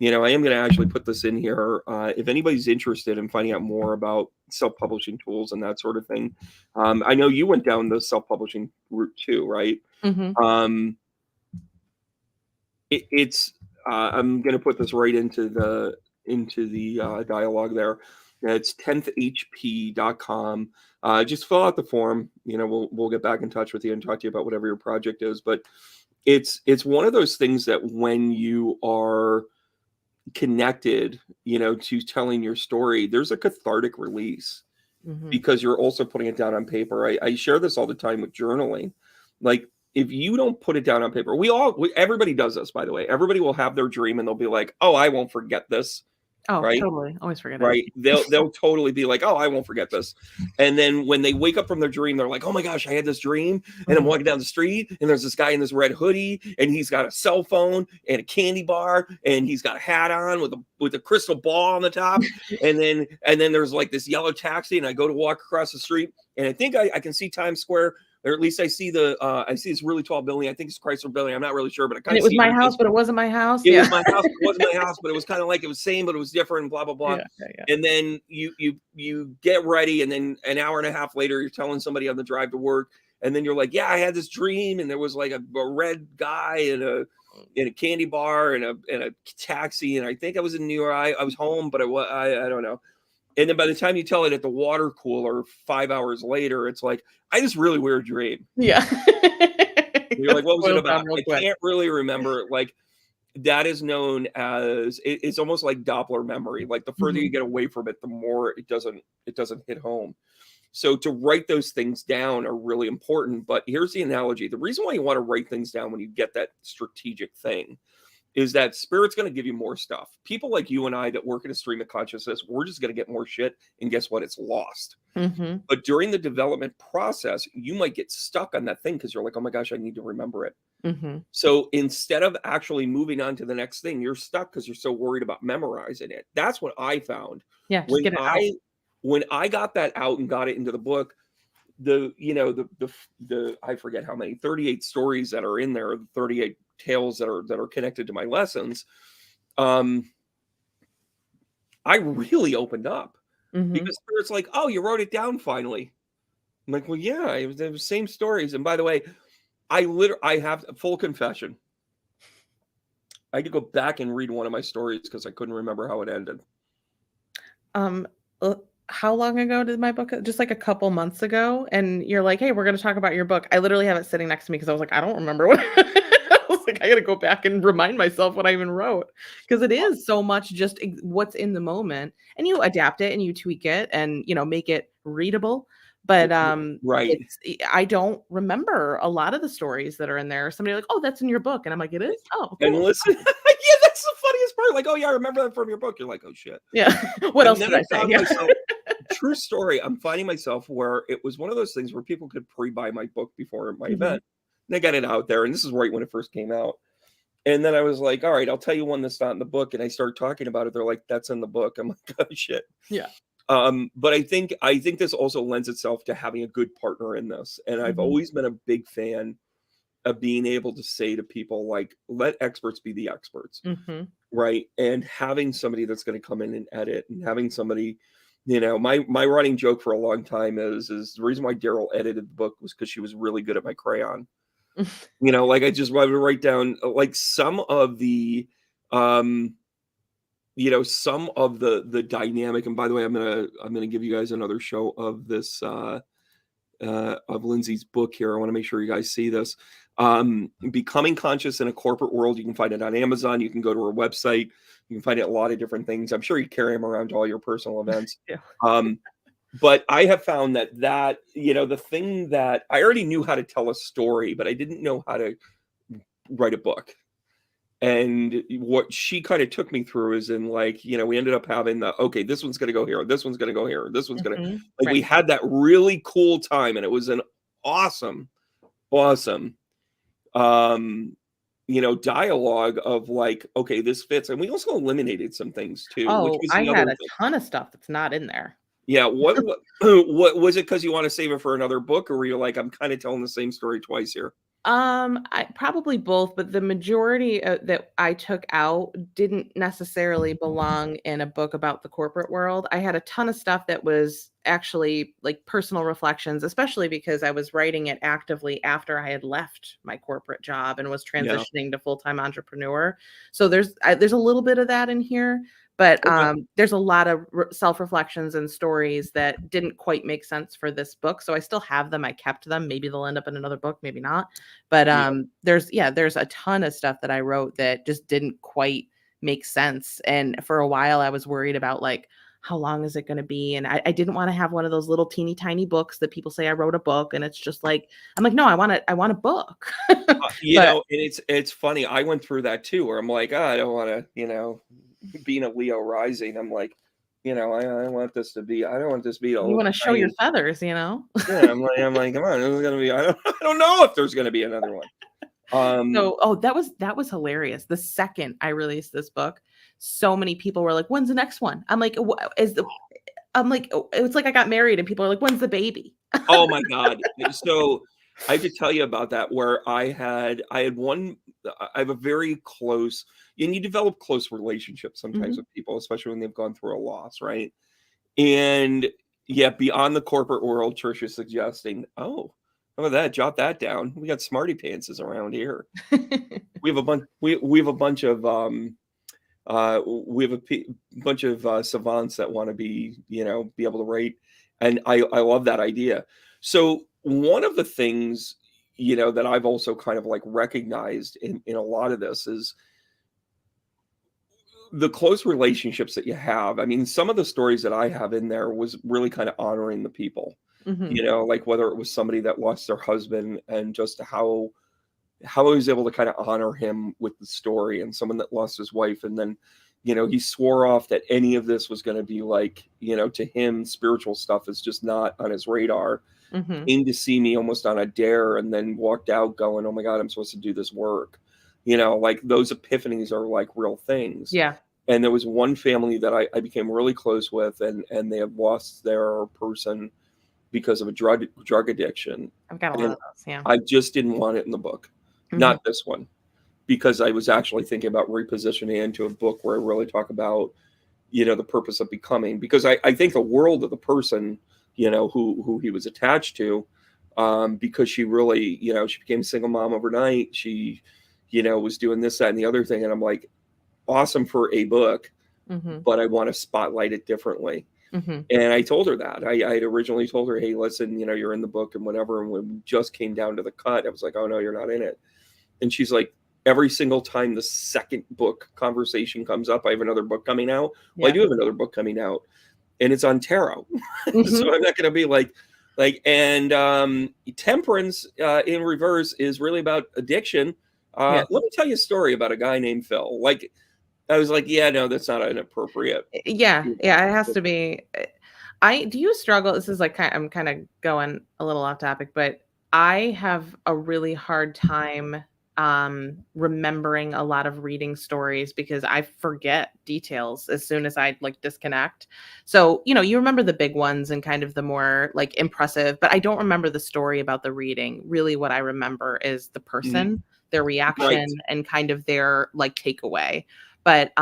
I am going to actually put this in here. If anybody's interested in finding out more about self-publishing tools and that sort of thing, I know you went down the self-publishing route too, right? Mm-hmm. I'm going to put this right into the dialogue there. It's 10thhp.com. Just fill out the form. We'll get back in touch with you and talk to you about whatever your project is. But it's one of those things that when you are connected, to telling your story, there's a cathartic release because you're also putting it down on paper. I share this all the time with journaling. Like, if you don't put it down on paper, everybody does this, by the way. Everybody will have their dream and they'll be like, oh, I won't forget this. Oh, right? totally. Always forget Right. anything. They'll totally be like, oh, I won't forget this. And then when they wake up from their dream, they're like, oh my gosh, I had this dream. And I'm Mhm. walking down the street and there's this guy in this red hoodie and he's got a cell phone and a candy bar and he's got a hat on with a crystal ball on the top. And then there's like this yellow taxi and I go to walk across the street and I think I can see Times Square, or at least I see this really tall building. I think it's Chrysler building. I'm not really sure, but I And kind it of was see my everything. house, but it wasn't my house. It Yeah. was my house, but it wasn't my house, but it was kind of like it was same, but it was different, blah, blah, blah. Yeah. Yeah. Yeah. And then you get ready, and then an hour and a half later, you're telling somebody on the drive to work, and then you're like, yeah, I had this dream, and there was like a red guy in a candy bar and a taxi, and I think I was in New York. I was home, but I don't know. And then by the time you tell it at the water cooler 5 hours later, it's like, I had this really weird dream. Yeah. You're like, what was it Boils about? down real I quick. can't really remember. Like, that is known as it's almost like Doppler memory. Like the further you Mhm. get away from it, the more it doesn't hit home. So to write those things down are really important. But here's the analogy. The reason why you want to write things down when you get that strategic thing is that spirit's going to give you more stuff. People like you and I that work in a stream of consciousness, we're just going to get more shit. And guess what? It's lost. Mhm. But during the development process, you might get stuck on that thing because you're like, oh my gosh, I need to remember it. Mhm. So instead of actually moving on to the next thing, you're stuck because you're so worried about memorizing it. That's what I found. Yeah. Just When get it out. I got that out and got it into the book, the I forget how many 38 stories that are in there, 38 tales that are connected to my lessons. I really opened up Mhm. because Spirit's like, oh, you wrote it down finally. I'm like, well, yeah, it was the same stories. And by the way, I have a full confession. I had to go back and read one of my stories because I couldn't remember how it ended. Um, how long ago did my book just like a couple months ago, and you're like, "Hey, we're gonna talk about your book." I literally have it sitting next to me because I was like, "I don't remember what." I was like, "I gotta go back and remind myself what I even wrote," because it is so much just what's in the moment, and you adapt it and you tweak it and make it readable. But Right. I don't remember a lot of the stories that are in there. Somebody like, "Oh, that's in your book," and I'm like, "It is? Oh, And cool." listen, yeah, that's the funniest part. Like, oh yeah, I remember that from your book. You're like, oh shit. Yeah. What else And then did I I say? found Yeah. myself, true story, I'm finding myself where it was one of those things where people could pre-buy my book before my Mhm. event. And I got it out there, and this is right when it first came out. And then I was like, all right, I'll tell you one that's not in the book. And I started talking about it. They're like, that's in the book. I'm like, oh shit. Yeah. But I think this also lends itself to having a good partner in this. And I've Mhm. always been a big fan of being able to say to people, like, let experts be the experts, Mhm. right? And having somebody that's going to come in and edit, and having somebody, my running joke for a long time is the reason why Daryl edited the book was because she was really good at my crayon. Like I would write down like um some of the dynamic. And by the way, I'm gonna give you guys another show of this of Lindsay's book here. I want to make sure you guys see this. Becoming Conscious in a Corporate World. You can find it on Amazon. You can go to her website. You can find it a lot of different things. I'm sure you carry them around to all your personal events. Yeah. But I have found that the thing that I already knew how to tell a story, but I didn't know how to write a book. And what she kind of took me through is in like, we ended up having okay, this one's going to go here. This one's going to go here. This one's going to, Mhm. like, we Right. had that really cool time. And it was an awesome, awesome, dialogue of like, okay, this fits. And we also eliminated some things too, which Oh, was I the had other a thing. ton of stuff that's not in there. Yeah. What was it? Because you want to save it for another book, or were you like, I'm kind of telling the same story twice here? I probably both, but the majority that I took out didn't necessarily belong in a book about the corporate world. I had a ton of stuff that was actually like personal reflections, especially because I was writing it actively after I had left my corporate job and was Yeah. transitioning to full-time entrepreneur. So there's a little bit of that in here, but Okay. there's a lot of self-reflections and stories that didn't quite make sense for this book. So I still have them. I kept them. Maybe they'll end up in another book, maybe not. But Yeah. there's a ton of stuff that I wrote that just didn't quite make sense. And for a while I was worried about like, how long is it going to be? And I didn't want to have one of those little teeny tiny books that people say I wrote a book. And it's just like, I'm like, no, I want a book. And But it's funny. I went through that too, where I'm like, I don't want to, being a Leo rising, I'm like, you know, I want this to be, I don't want this to be a You little want to show your tiny. feathers, you know? Yeah, I'm like, come on, this is gonna be. I don't know if there's gonna be another one. So, oh, that was hilarious. The second I released this book, so many people were like, "When's the next one?" I'm like, I'm like, oh, it was like I got married, and people are like, "When's the baby?" Oh my God. So I have to tell you about that where I had one, I have a very close, and you develop close relationships sometimes Mhm. with people, especially when they've gone through a loss, right? And yeah, beyond the corporate world, Trisha's suggesting, oh, how about that? Jot that down. We got smarty pantses around here. We have a bunch. We have a bunch of we have bunch of savants that want to be, you know, be able to write, and I love that idea. So one of the things, you know, that I've also kind of like recognized in a lot of this is the close relationships that you have. I mean, some of the stories that I have in there was really kind of honoring the people, Mhm. you know, like whether it was somebody that lost their husband and just how I was able to kind of honor him with the story, and someone that lost his wife. And then, you know, he swore off that any of this was going to be like, you know, to him, spiritual stuff is just not on his radar. Mhm. Came to see me almost on a dare and then walked out going, oh my God, I'm supposed to do this work. You know, like those epiphanies are like real things. Yeah, And there was one family that I became really close with, and they had lost their person because of a drug addiction. I've got a lot And of those. Yeah. I just didn't want it in the book. Mhm. Not this one, because I was actually thinking about repositioning it into a book where I really talk about, you know, the purpose of becoming. Because I think the world of the person, you know, who he was attached to, because she really, you know, she became a single mom overnight. She, you know, was doing this, that, and the other thing. And I'm like, awesome for a book, Mhm. but I want to spotlight it differently. Mhm. And I told her that. I had originally told her, hey, listen, you know, you're in the book and whatever. And when we just came down to the cut, I was like, oh, no, you're not in it. And she's like, every single time the second book conversation comes up, I have another book coming out. Well, I Yeah. do have another book coming out, and it's on tarot. Mhm. So I'm not going to be and temperance in reverse is really about addiction. Yeah. Let me tell you a story about a guy named Phil. Like, I was like, yeah, no, that's not an appropriate. Yeah. Yeah. It has to be. I do you struggle? This is like I'm kind of going a little off topic, but I have a really hard time remembering a lot of reading stories because I forget details as soon as I like disconnect. So, you know, you remember the big ones and kind of the more like impressive, but I don't remember the story about the reading. Really what I remember is the Mhm. person, their Right. reaction and kind of their like takeaway. But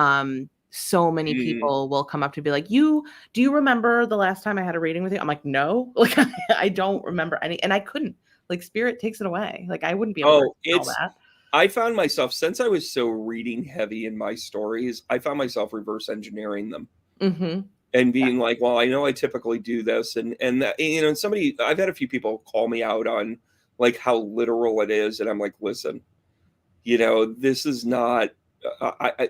so many Mhm. people will come up to be like, do you remember the last time I had a reading with you? I'm like, no, like I don't remember any, and I couldn't. Like spirit takes it away. Like I wouldn't be able to Oh, recall it's that. I found myself, since I was so reading heavy in my stories, I found myself reverse engineering them Mhm. and Yeah. being like, well, I know I typically do this, and that, you know, and somebody, I've had a few people call me out on like how literal it is, and I'm like, listen, you know, this is not.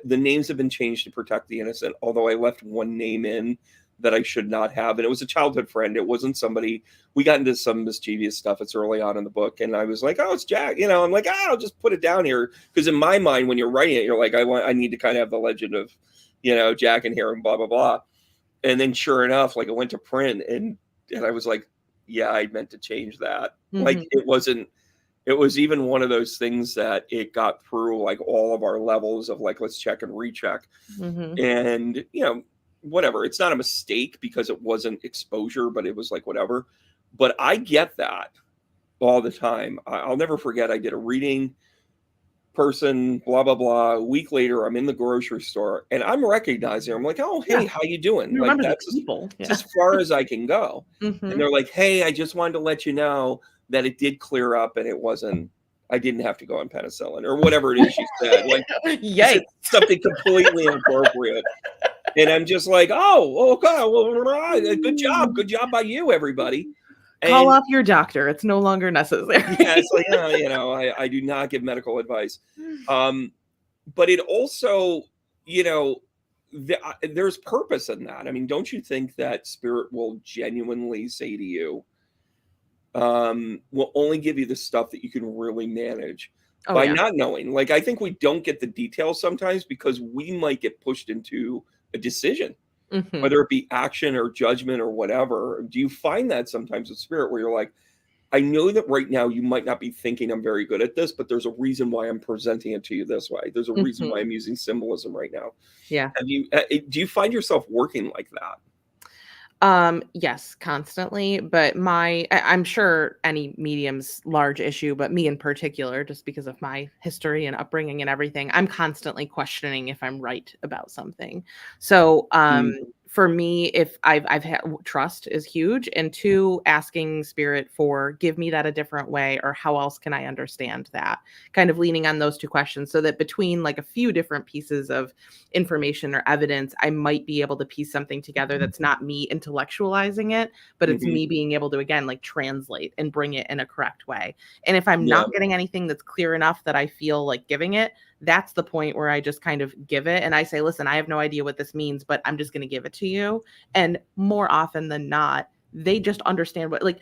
The names have been changed to protect the innocent. Although I left one name in that I should not have, and it was a childhood friend. It wasn't somebody. We got into some mischievous stuff. It's early on in the book, and I was like, "Oh, it's Jack." You know, I'm like, "Ah, I'll just put it down here," because in my mind, when you're writing it, you're like, I need to kind of have the legend of, you know, Jack in here and blah blah blah." And then, sure enough, like it went to print, and I was like, "Yeah, I meant to change that." Like Mhm. it wasn't, it was even one of those things that it got through like all of our levels of like, let's check and recheck. Mhm. And, you know, whatever. It's not a mistake because it wasn't exposure, but it was like whatever. But I get that all the time. I'll never forget, I did a reading, person, blah, blah, blah. A week later, I'm in the grocery store and I'm recognizing her. I'm like, oh, Yeah. hey, how you doing? You Like remember the that's people. it's Yeah. as far as I can go. And Mhm. they're like, hey, I just wanted to let you know that it did clear up and it wasn't, I didn't have to go on penicillin or whatever it is she said. Like she said Yikes. something completely inappropriate. And I'm just like, oh, okay, well, good job by you, everybody. Call And off your doctor. It's no longer yeah, necessary. it's like, you know, I do not give medical advice. Um, but it also, you know, there's purpose in that. I mean, don't you think that spirit will genuinely say to you, will only give you the stuff that you can really manage? Oh by yeah. not knowing. Like, I think we don't get the details sometimes because we might get pushed into a decision, Hmm. whether it be action or judgment or whatever. Do you find that sometimes with spirit where you're like, I know that right now you might not be thinking I'm very good at this, but there's a reason why I'm presenting it to you this way. There's a reason why Hmm. I'm using symbolism right now. Yeah. Do you find yourself working like that? Yes, constantly, but I'm sure any medium's large issue, but me in particular, just because of my history and upbringing and everything, I'm constantly questioning if I'm right about something. So, Mm, for me, if I've had trust is huge, and two, asking spirit for give me that a different way, or how else can I understand that? Kind of leaning on those two questions, so that between like a few different pieces of information or evidence, I might be able to piece something together that's not me intellectualizing it, but it's mhm. me being able to, again, like translate and bring it in a correct way. And if I'm Yeah, not getting anything that's clear enough that I feel like giving it, that's the point where I just kind of give it and I say, listen, I have no idea what this means, but I'm just going to give it to you. And more often than not, they just understand what, like,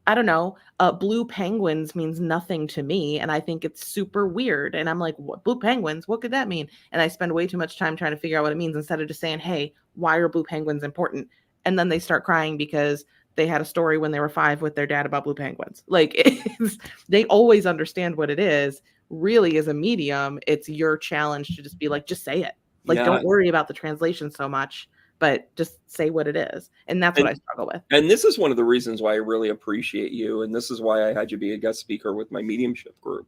I don't know, blue penguins means nothing to me. And I think it's super weird. And I'm like, what, blue penguins? What could that mean? And I spend way too much time trying to figure out what it means instead of just saying, hey, why are blue penguins important? And then they start crying because they had a story when they were 5 with their dad about blue penguins. Like, they always understand what it is. Really, as a medium, it's your challenge to just be like, just say it. Like, yeah, don't worry about the translation so much, but just say what it is. And that's what and I struggle with. and this is one of the reasons why I really appreciate you, and this is why I had you be a guest speaker with my mediumship group,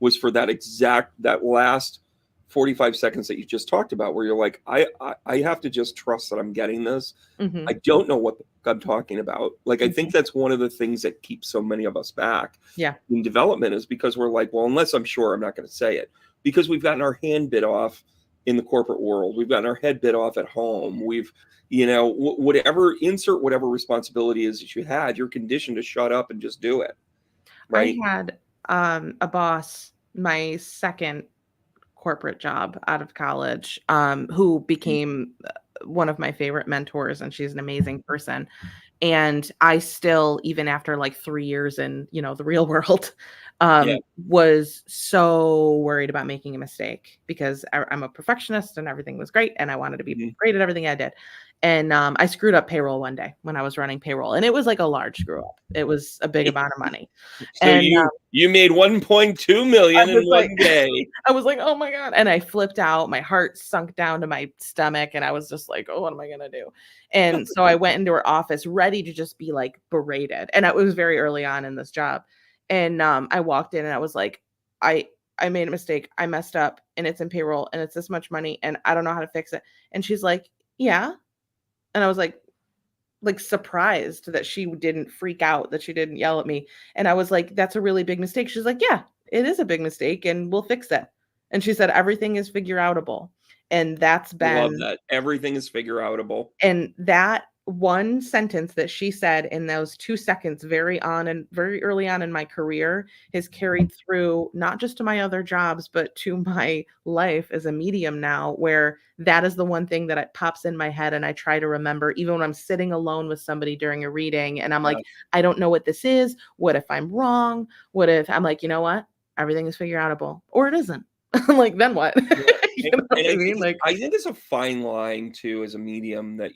was for that last 45 seconds that you just talked about, where you're like, I have to just trust that I'm getting this. Hmm. I don't know what I'm talking about. Like, I think Hmm. that's one of the things that keeps so many of us back Yeah. in development is because we're like, well, unless I'm sure, I'm not going to say it because we've gotten our hand bit off in the corporate world. We've gotten our head bit off at home. We've, whatever, insert whatever responsibility is that you had, you're conditioned to shut up and just do it. I Right. had a boss, my second corporate job out of college, who became one of my favorite mentors, and she's an amazing person. And I still, even after like 3 years in, the real world, Yeah. was so worried about making a mistake because I'm a perfectionist and everything was great and I wanted to be Mhm. great at everything I did. And I screwed up payroll one day when I was running payroll, and it was like a large screw up. It was a big amount of money. So And you made 1.2 I million was in like, one day. I was like, "Oh my god," and I flipped out, my heart sunk down to my stomach, and I was just like, "Oh, what am I gonna do?" And so I went into her office ready to just be, like, berated, and it was very early on in this job, and, I walked in and I was like, "I I made a mistake, I messed up, and it's in payroll, and it's this much money, and I don't know how to fix it." And she's like, "Yeah?" And I was like, surprised that she didn't freak out, that she didn't yell at me, and I was like, "That's a really big mistake." She's like, "Yeah, it is a big mistake, and we'll fix it." And she said, "Everything is figure outable." And that's Love been that. Everything is figure outable. and that one sentence that she said in those 2 seconds very early on in my career has carried through not just to my other jobs, but to my life as a medium now, where that is the one thing that it pops in my head and I try to remember even when I'm sitting alone with somebody during a reading and I'm like, Yes. "I don't know what this is. What if I'm wrong? What if" I'm like, "You know what? Everything is figure outable." Or it isn't. I'm like, "Then what?" Yeah. You And know what and I mean? Like, I think it's a fine line too as a medium that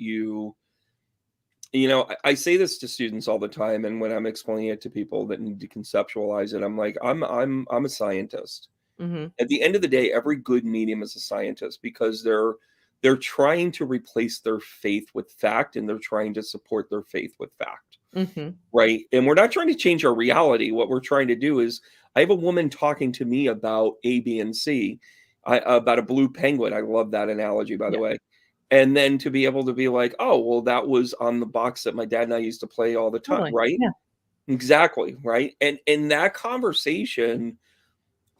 I say this to students all the time, and when I'm explaining it to people that need to conceptualize it, I'm like, I'm a scientist. mhm, At the end of the day, every good medium is a scientist because they're trying to replace their faith with fact and they're trying to support their faith with fact. mhm. Right. And we're not trying to change our reality. What we're trying to do is I have a woman talking to me about A, B, and C, about a blue penguin. I love that analogy, by the Yeah, way. And then to be able to be like, oh, well, that was on the box that my dad and I used to play all the time. totally. Right. Yeah. Exactly. Right. And that conversation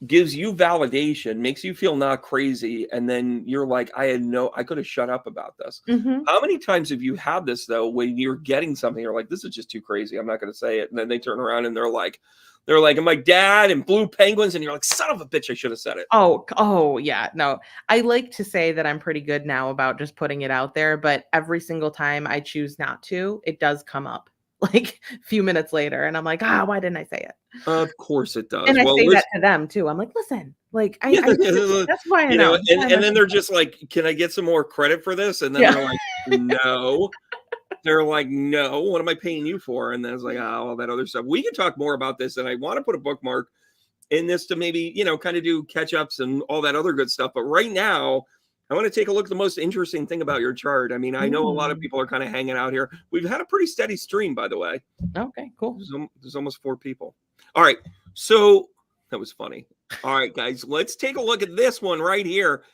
gives you validation, makes you feel not crazy, and then you're like, I could have shut up about this. Mhm. How many times have you had this though, when you're getting something, you're like, this is just too crazy. I'm not gonna say it. And then they turn around and they're like, and my dad and blue penguins, and you're like, son of a bitch, I should have said it. Oh, yeah, no. I like to say that I'm pretty good now about just putting it out there, but every single time I choose not to, it does come up. like a few minutes later. And I'm like, why didn't I say it? Of course it does. And I Well, say that listen, to them too. I'm like, listen, like yeah, I did this. That's why I know. That's why I and then mentioned they're it. just like, "Can I get some more credit for this?" And then Yeah. they're like, "No." They're like, "No, what am I paying you for?" And then it's like, "Oh, all that other stuff." We can talk more about this, and I want to put a bookmark in this to maybe, kind of do catch ups and all that other good stuff. But right now, I want to take a look at the most interesting thing about your chart. I mean, I know a lot of Mm. people are kind of hanging out here. We've had a pretty steady stream, by the way. Okay, cool. There's almost 4 people. All right. So that was funny. All right, guys, let's take a look at this one right here.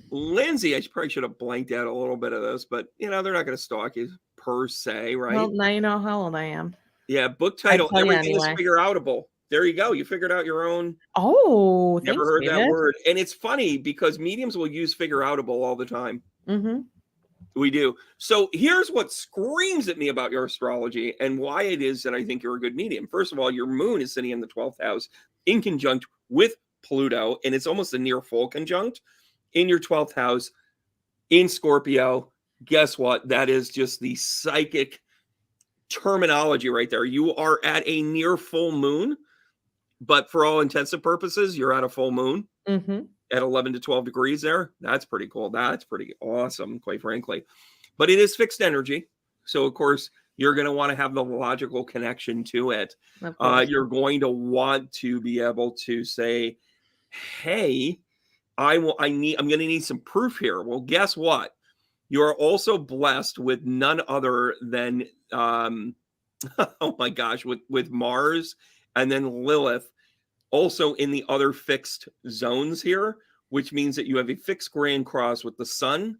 Lindsay, probably should have blanked out a little bit of this, but they're not going to stalk you per se, right? Well, now you know how old I am. Yeah, book I'd title, tell you everything is anyway. figure outable. There you go. You figured out your own. Oh, Never thanks, heard that David. word. And it's funny because mediums will use figure outable all the time. Mm-hmm. We do. So here's what screams at me about your astrology and why it is that I think you're a good medium. First of all, your moon is sitting in the 12th house in conjunct with Pluto, and it's almost a near full conjunct in your 12th house in Scorpio. Guess what? That is just the psychic terminology right there. You are at a near full moon, but for all intents and purposes, you're at a full moon. Mm-hmm. At 11 to 12 degrees there. That's pretty cool. That's pretty awesome, quite frankly. But it is fixed energy. So, of course, you're going to want to have the logical connection to it. Of course. You're going to want to be able to say, hey, I'm going to need some proof here. Well, guess what? You're also blessed with none other than, oh my gosh, with Mars and then Lilith also in the other fixed zones here, which means that you have a fixed grand cross with the sun.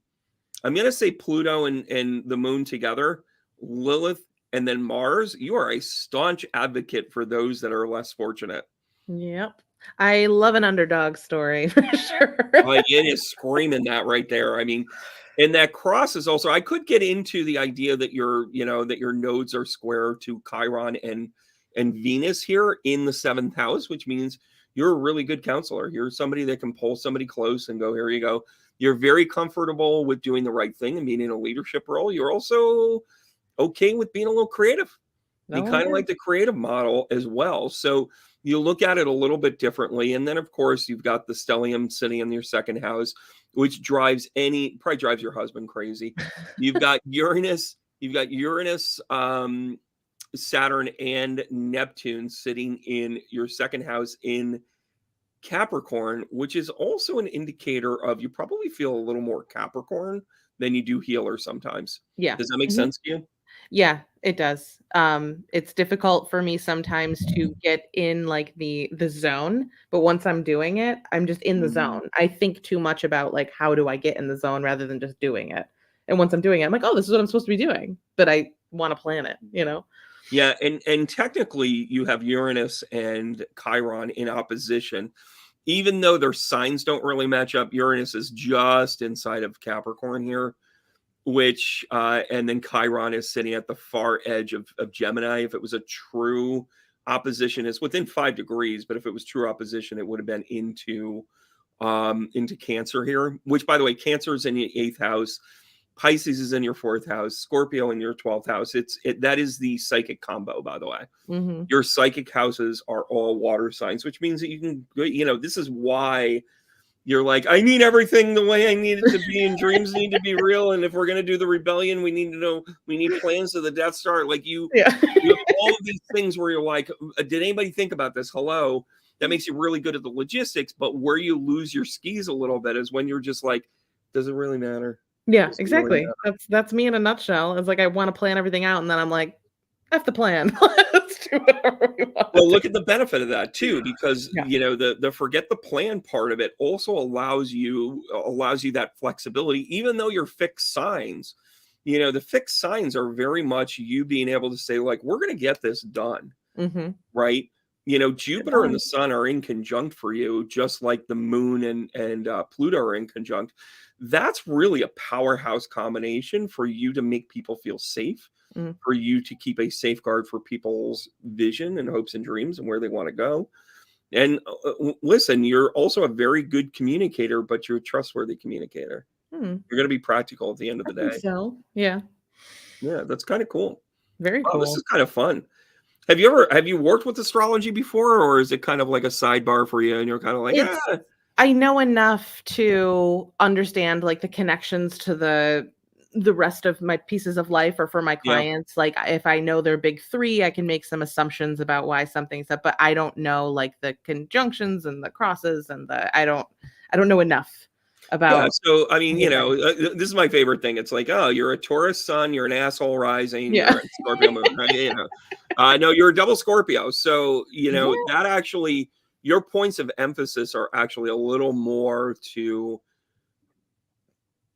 I'm going to say Pluto and the moon together, Lilith, and then Mars. You are a staunch advocate for those that are less fortunate. Yep. I love an underdog story for sure. Like it is screaming that right there. I mean, and that cross is also, I could get into the idea that that your nodes are square to Chiron and Venus here in the 7th house, which means you're a really good counselor. You're somebody that can pull somebody close and go, here you go. You're very comfortable with doing the right thing and being in a leadership role. You're also okay with being a little creative. You kind of like the creative model as well. So you look at it a little bit differently. And then, of course, you've got the stellium sitting in your 2nd house, which probably drives your husband crazy. You've got Uranus, Saturn and Neptune sitting in your 2nd house in Capricorn, which is also an indicator of you probably feel a little more Capricorn than you do healer sometimes. Yeah. Does that make Mhm. sense to you? Yeah, it does. It's difficult for me sometimes to get in like the zone, but once I'm doing it, I'm just in the zone. I think too much about like how do I get in the zone rather than just doing it. And once I'm doing it, I'm like, oh, this is what I'm supposed to be doing. But I want to plan it, Yeah, and technically you have Uranus and Chiron in opposition. Even though their signs don't really match up, Uranus is just inside of Capricorn here, which and then Chiron is sitting at the far edge of Gemini. If it was a true opposition, it's within 5 degrees, but if it was true opposition, it would have been into Cancer here, which by the way, Cancer is in the 8th house. Pisces is in your 4th house, Scorpio in your 12th house. That is the psychic combo, by the way. Mm-hmm. Your psychic houses are all water signs, which means that you can, this is why you're like, I need everything the way I need it to be, and dreams need to be real. And if we're going to do the rebellion, we need plans of the Death Star. Like you have all of these things where you're like, did anybody think about this? Hello. That makes you really good at the logistics. But where you lose your skis a little bit is when you're just like, does it really matter? Yeah, exactly. That's me in a nutshell. It's like I want to plan everything out, and then I'm like, F the plan. Let's do whatever we want. Well, look at the benefit of that too, because the forget the plan part of it also allows you that flexibility, even though you're fixed signs. The fixed signs are very much you being able to say, like, we're going to get this done, right? Jupiter and the sun are in conjunct for you, just like the moon and Pluto are in conjunct. That's really a powerhouse combination for you to make people feel safe, for you to keep a safeguard for people's vision and hopes and dreams and where they want to go. And listen, you're also a very good communicator, but you're a trustworthy communicator. You're going to be practical at the end of the day. So, yeah. Yeah, that's kind of cool. Very Oh, this cool. is kind of fun. Have you worked with astrology before, or is it kind of like a sidebar for you and you're kind of like, It's I know enough to understand like the connections to the rest of my pieces of life or for my yeah. clients. Like if I know their big three, I can make some assumptions about why something's up, but I don't know like the conjunctions and the crosses and I don't know enough Yeah, about so I mean, anything. this is my favorite thing. It's like, oh, you're a Taurus sun, you're an asshole rising, Yeah. you're a Scorpio moon, right? No, you're a double Scorpio. So, Yeah. that actually, your points of emphasis are actually a little more to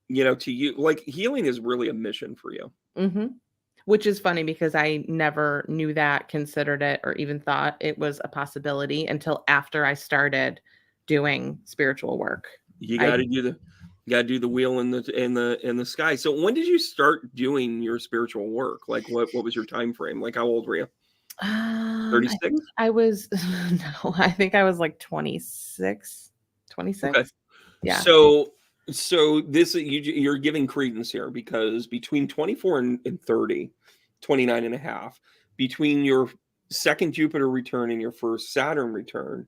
you. Like healing is really a mission for you. Mhm. Which is funny because I never knew that, considered it, or even thought it was a possibility until after I started doing spiritual work. You I got to do the wheel in the sky. So when did you start doing your spiritual work? Like what was your time frame? Like how old were you? I 36? think I was no, I think I was like 26, Okay. 26. Yeah. So this you're giving credence here because between 24 and 30, 29 and a half, between your second Jupiter return and your first Saturn return,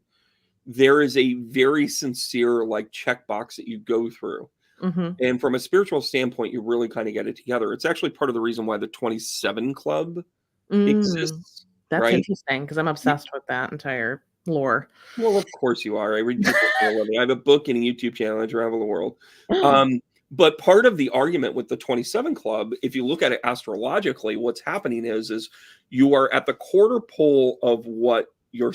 there is a very sincere like checkbox that you go through. Mhm. And from a spiritual standpoint, you really kind of get it together. It's actually part of the reason why the 27 club Mm. exists, That's right? interesting because 'cause I'm obsessed with that entire lore. Well, of course you are. I read people for a living. I have a book and a YouTube channel. I travel the world. Um, but part of the argument with the 27 Club, if you look at it astrologically, what's happening is you are at the quarter pole of what your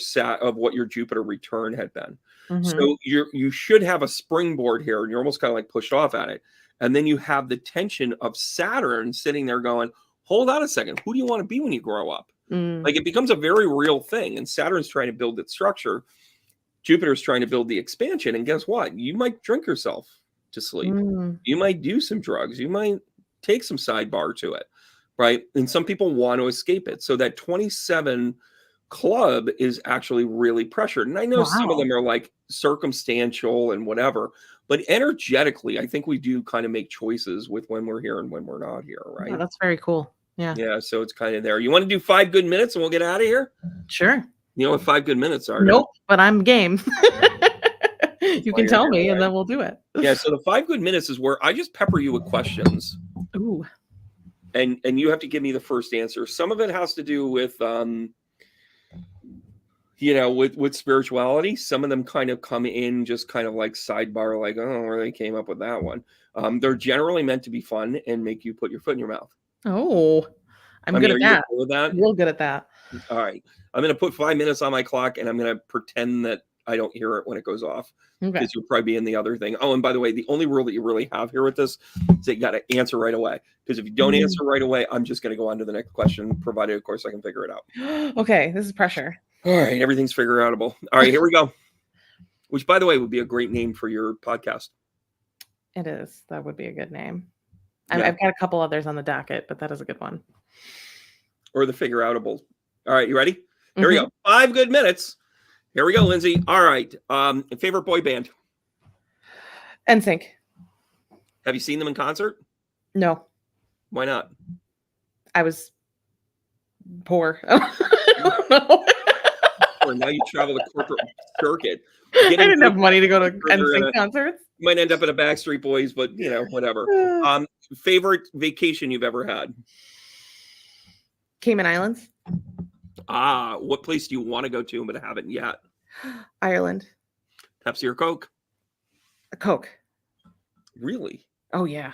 Jupiter return had been. Mhm. So you should have a springboard here, and you're almost kind of like pushed off at it. And then you have the tension of Saturn sitting there going, hold on a second, who do you want to be when you grow up? Mm. Like it becomes a very real thing, and Saturn's trying to build its structure. Jupiter's trying to build the expansion, and guess what? You might drink yourself to sleep. Mm. You might do some drugs. You might take some sidebar to it, right? And some people want to escape it. So that 27 club is actually really pressured. And I know some of Wow. them are like circumstantial and whatever, but energetically, I think we do kind of make choices with when we're here and when we're not here, Yeah, right? that's very cool. Yeah. Yeah, so it's kind of there. You want to do 5 good minutes and we'll get out of here? Sure. You know what 5 good minutes are, don't Nope, but I'm game. That's You why can you're tell here, me, and right? then we'll do it. Yeah, so the 5 good minutes is where I just pepper you with questions, Ooh. and you have to give me the first answer. Some of it has to do with with spirituality. Some of them kind of come in just kind of like sidebar, like, oh, where they came up with that one. They're generally meant to be fun and make you put your foot in your mouth. Oh, I'm I good mean, are at you that. okay with that? Real good at that. All right. I'm going to put 5 minutes on my clock and I'm going to pretend that I don't hear it when it goes off Okay. because you'll probably be in the other thing. Oh, and by the way, the only rule that you really have here with this is that you got to answer right away. Because if you don't answer right away, I'm just going to go on to the next question, provided, of course, I can figure it out. Okay, this is pressure. All right. Everything's figure outable. All right. Here we go. Which, by the way, would be a great name for your podcast. It is. That would be a good name. Yeah. I've got a couple others on the docket, but that is a good one. Or the figure outable. All right. You ready? Here we go. 5 good minutes. Here we go, Lindsay. All right. Favorite boy band? NSYNC. Have you seen them in concert? No, Why not? I was poor. I don't know. Or now you travel the corporate circuit. I didn't have money to go to NSYNC You concerts. might end up at a Backstreet Boys, but whatever. Favorite vacation you've ever had? Cayman Islands. What place do you want to go to but haven't yet? Ireland. Pepsi or Coke? A Coke. Really? Oh yeah.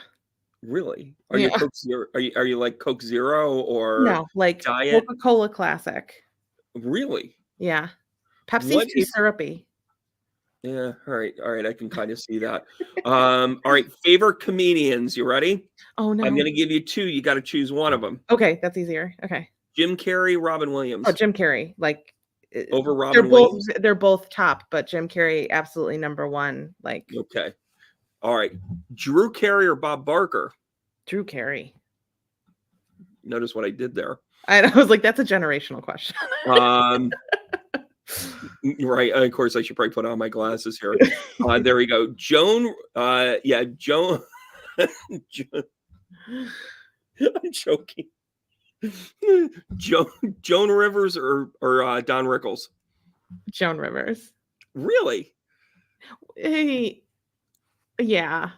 Really? Are you Coke Zero? Are you like Coke Zero or No, like Diet? Coca-Cola Classic. Really? Yeah. Pepsi's What too is? syrupy. Yeah. All right. I can kind of see that. All right. Favorite comedians? You ready? Oh no. I'm going to give you 2. You got to choose one of them. Okay, that's easier. Okay. Jim Carrey, Robin Williams. Oh, Jim Carrey. Like Over Robin Williams? They're both top, but Jim Carrey absolutely number one. Like Okay. All right. Drew Carey or Bob Barker? Drew Carey. Notice what I did there. I was like, that's a generational question. Right. Of course, I should probably put on my glasses here. There we go. Joan. Joan. I'm joking. Joan Rivers or Don Rickles? Joan Rivers. Really? Hey, yeah.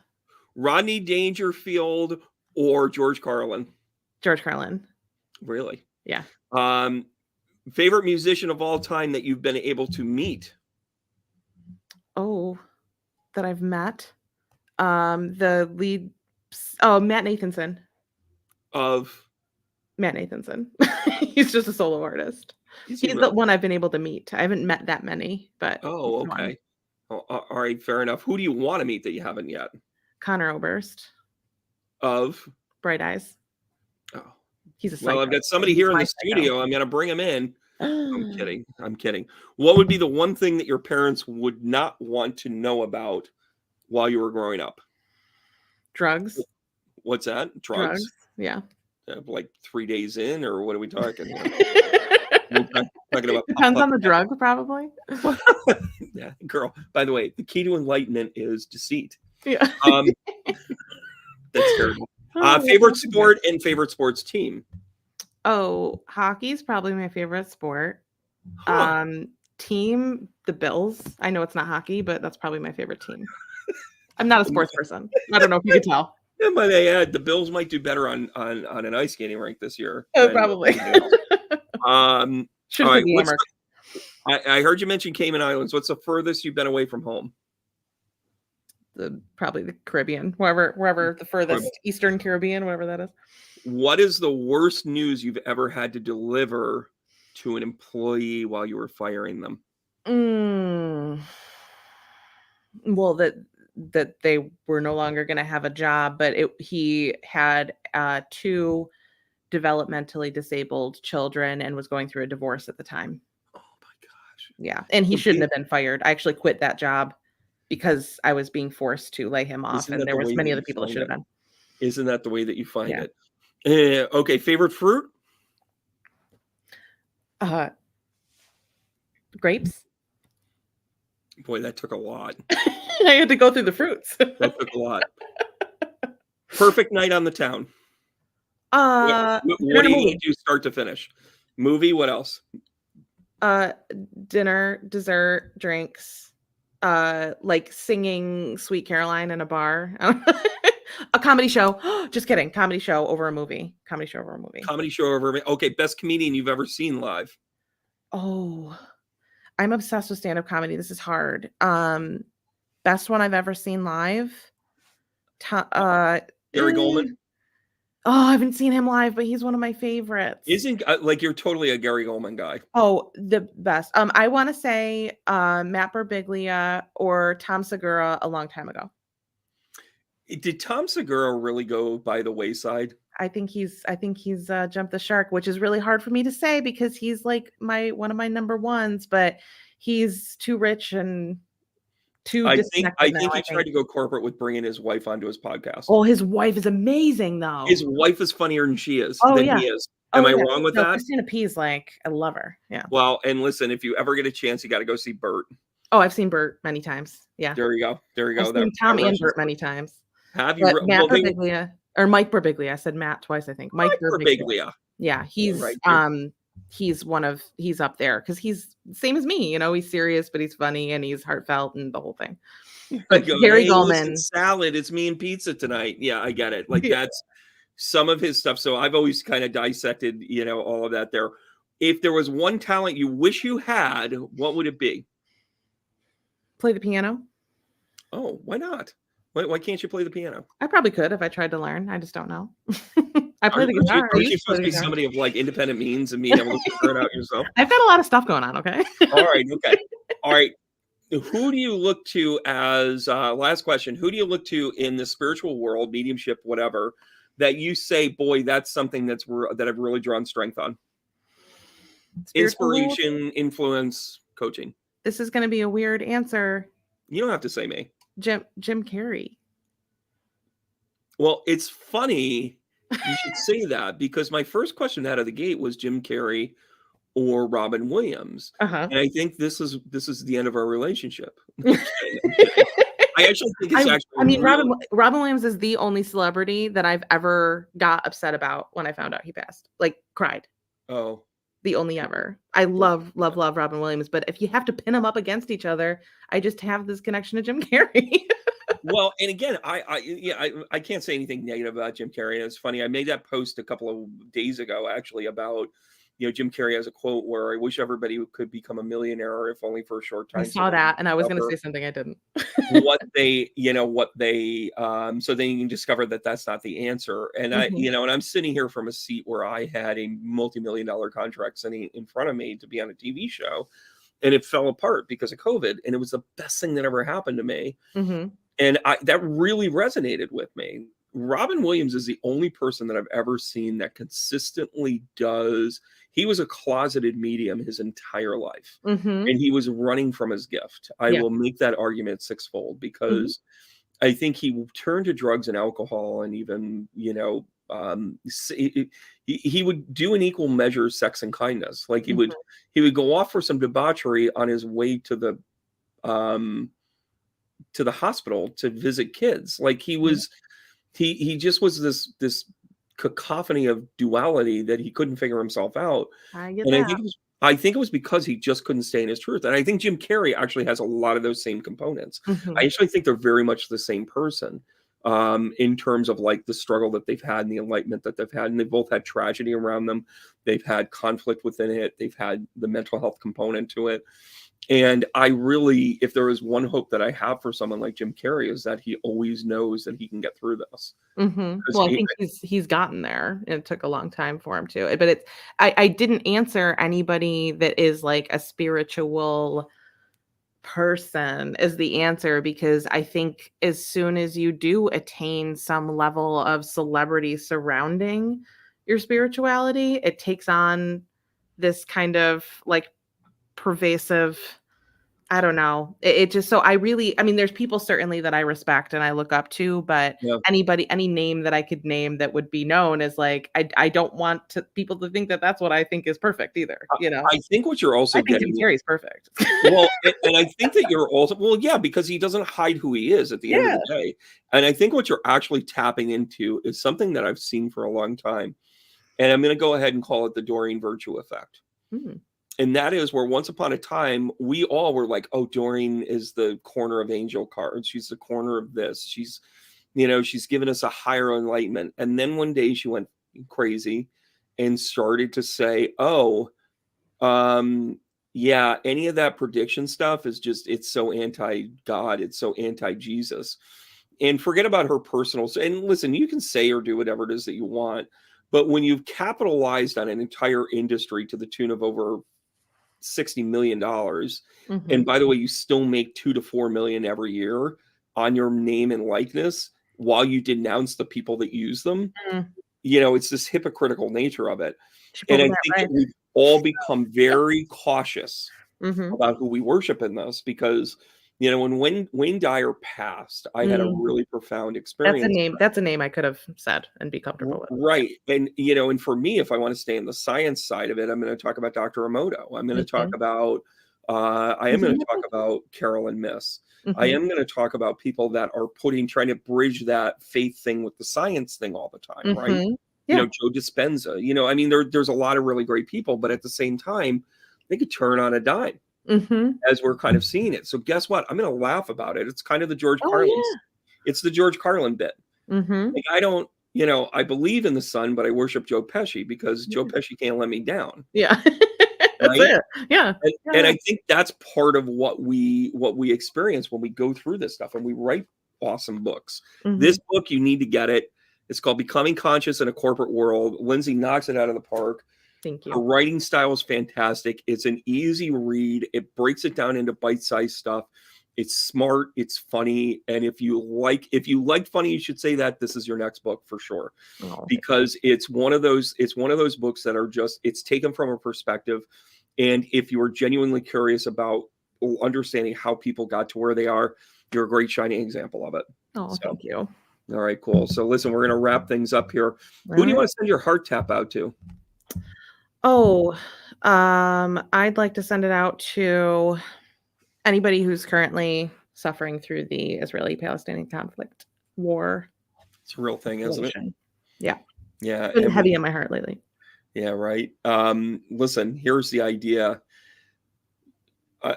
Rodney Dangerfield or George Carlin? George Carlin. Really? Yeah. Favorite musician of all time that you've been able to meet? Oh, that I've met. The lead. Oh, Matt Nathanson. Of Matt Nathanson. He's just a solo artist. is he He's the really? one I've been able to meet. I haven't met that many, but Oh, he's one. okay. Oh, all right, fair enough. Who do you want to meet that you haven't yet? Connor Oberst. Of Bright Eyes. oh, He's a well, psycho. I've got somebody He's here in my the psycho. studio. I'm gonna bring him in. I'm kidding. I'm kidding. What would be the one thing that your parents would not want to know about while you were growing up? Drugs. What's that? Drugs? Yeah. Like 3 days in, or what are we talking here? We're talking about Depends on the drug, probably. yeah, girl. By the way, the key to enlightenment is deceit. Yeah. That's terrible. Oh, Favorite sport and favorite sports team? Oh, hockey's probably my favorite sport. Huh. Team, the Bills. I know it's not hockey, but that's probably my favorite team. I'm not a sports person. I don't know if you could tell. And by the add, the Bills might do better on an ice skating rink this year. Oh, probably. All right. I heard you mention Cayman Islands. What's the furthest you've been away from home? Probably the Caribbean, wherever the furthest Eastern Caribbean, whatever that is. What is the worst news you've ever had to deliver to an employee while you were firing them? Well, that they were no longer going to have a job, but he had 2 developmentally disabled children and was going through a divorce at the time. Oh my gosh. Yeah, and he shouldn't have been fired. I actually quit that job because I was being forced to lay him off, and there was many other people that should have been. Isn't that the way that you find it? Okay, favorite fruit? Grapes. Boy, that took a lot. I had to go through the fruits. That took a lot. Perfect night on the town. What do you need to do start to finish? Movie, what else? Dinner, dessert, drinks, like singing Sweet Caroline in a bar. A comedy show. Just kidding. Comedy show over a movie. Okay, best comedian you've ever seen live. Oh, I'm obsessed with stand-up comedy. This is hard. Best one I've ever seen live. Gary Goldman. Oh, I haven't seen him live, but he's one of my favorites. Isn't like you're totally a Gary Goldman guy? Oh, the best. I want to say Matt Birbiglia or Tom Segura a long time ago. Did Tom Segura really go by the wayside? I think he's jumped the shark, which is really hard for me to say because he's like one of my number ones, but he's too rich and too disconnected. I think he tried to go corporate with bringing his wife onto his podcast. Oh, his wife is amazing, though. His wife is funnier than she is. Oh, than yeah. He is. Am I wrong with that? Christina P's like, I love her. Yeah. Well, and listen, if you ever get a chance, you got to go see Bert. Oh, I've seen Bert many times. Yeah. There you go. I've seen Tom and Bert many times. Have you? Matt Birbiglia or Mike Birbiglia? I said Matt twice, I think. Mike Birbiglia. Yeah, he's he's up there because he's same as me. You know, he's serious, but he's funny and he's heartfelt and the whole thing. But Gary Goldman, salad. It's me and pizza tonight. Yeah, I get it. Like that's some of his stuff. So I've always kind of dissected, all of that there. If there was one talent you wish you had, what would it be? Play the piano. Oh, why not? Why can't you play the piano? I probably could if I tried to learn. I just don't know. I play the guitar. Are you supposed to be somebody of like independent means and being able to figure it out yourself? I've got a lot of stuff going on. Okay. All right. Who do you look to as last question? Who do you look to in the spiritual world, mediumship, whatever, that you say, boy, that's something that I've really drawn strength on? Inspiration, influence, coaching. This is going to be a weird answer. You don't have to say me. Jim Carrey. Well, it's funny you should say that because my first question out of the gate was Jim Carrey or Robin Williams. And I think this is the end of our relationship. I actually think it's actually I mean, really. Robin Williams is the only celebrity that I've ever got upset about when I found out he passed. Like, cried. Oh, The only ever. I well, love, love, love Robin Williams, but if you have to pin them up against each other, I just have this connection to Jim Carrey. well, and again, I can't say anything negative about Jim Carrey. And it's funny. I made that post a couple of days ago, actually, about Jim Carrey has a quote where I wish everybody could become a millionaire, if only for a short I time, so saw they that, can and I was going to discover say something I didn't. so then you can discover that that's not the answer. And and I'm sitting here from a seat where I had a multi-million-dollar contract sitting in front of me to be on a TV show, and it fell apart because of COVID, and it was the best thing that ever happened to me. Mhm. And that really resonated with me. Robin Williams is the only person that I've ever seen that consistently does. He was a closeted medium his entire life, Mhm. and he was running from his gift. I Yeah. will make that argument sixfold Mhm. because I think he turned to drugs and alcohol, and even he would do an equal measure of sex and kindness. Like Mhm. he would go off for some debauchery on his way um, to the hospital to visit kids. Like Mhm. he just was this cacophony of duality that he couldn't figure himself out. I get And that. I think it was because he just couldn't stay in his truth. And I think Jim Carrey actually has a lot of those same components. I Mhm. actually think they're very much the same person, in terms of like the struggle that they've had and the enlightenment that they've had. And they've both had tragedy around them. They've had conflict within it. They've had the mental health component to it. And I really, if there is one hope that I have for someone like Jim Carrey, is that he always knows that he can get through this. Mhm. 'Cause Well, I think he's gotten there. It took a long time for him to. But it's I didn't answer anybody that is like a spiritual person is the answer, because I think as soon as you do attain some level of celebrity surrounding your spirituality, it takes on this kind of like pervasive, I don't know. It just, so I mean, there's people certainly that I respect and I look up to, but yeah. any name that I could name that would be known as like, I don't want people to think that that's what I think is perfect either, I you know? I think what you're I also think Jim getting. Carrey's perfect. Well, and I think that you're also, well, yeah, because he doesn't hide who he is at the end of Yeah. the day. And I think what you're actually tapping into is something that I've seen for a long time. And I'm gonna go ahead and call it the Doreen Virtue effect. Mm. And that is where once upon a time we all were like, oh, Doreen is the corner of angel cards. She's the corner of this. She's given us a higher enlightenment. And then one day she went crazy and started to say, oh, yeah, any of that prediction stuff is just, it's so anti-God, it's so anti-Jesus. And forget about her personal, and listen, you can say or do whatever it is that you want, but when you've capitalized on an entire industry to the tune of over $60 million, and Mhm. by the way, you still make 2 to 4 million every year on your name and likeness while you denounce the people that use them, Mm. it's this hypocritical nature of it. She And pulled I that think that right. we've all become very cautious Mhm. about who we worship in this because, when Wayne Dyer passed, I had a Mm. really profound That's a experience. name I could have said and be comfortable with. Right. And for me, if I want to stay in the science side of it, I'm going to talk about Dr. Emoto. I'm going to talk Mhm. about, I am going to talk about Carol and Miss. I Mhm. am going to talk about people that are trying to bridge that faith thing with the science thing all the time, right? Mhm. Yeah. Joe Dispenza, I mean, there's a lot of really great people, but at the same time, they could turn on a dime Mhm. as we're kind of seeing it. So guess what? I'm going to laugh about it. It's kind of the George Oh, Carlin's. yeah. It's the George Carlin bit. Mhm. Like I don't, I believe in the sun, but I worship Joe Pesci because Joe Yeah. Pesci can't let me down, Yeah. That's right? it. Yeah. Yeah, And yeah. I think that's part of what we experience when we go through this stuff and we write awesome books. This Mhm. book, you need to get it. It's called Becoming Conscious in a Corporate World. Lindsay knocks it out of the park. Thank Her you. writing style is fantastic. It's an easy read. It breaks it down into bite-sized stuff. It's smart, it's funny, and if you like funny, you should say that this is your next book for sure. Oh, thank you. Because it's one of those books that are just, it's taken from a perspective, and if you are genuinely curious about understanding how people got to where they are, you're a great shining example of it. Oh, So, thank you. all right, cool. So listen, we're going to wrap things up here. All Who do you right. want to send your heart tap out to? Oh, I'd like to send it out to anybody who's currently suffering through the Israeli-Palestinian conflict war. It's a real thing, isn't it? Yeah. Yeah. It's been heavy on my heart lately. Yeah, right. Listen, here's the idea.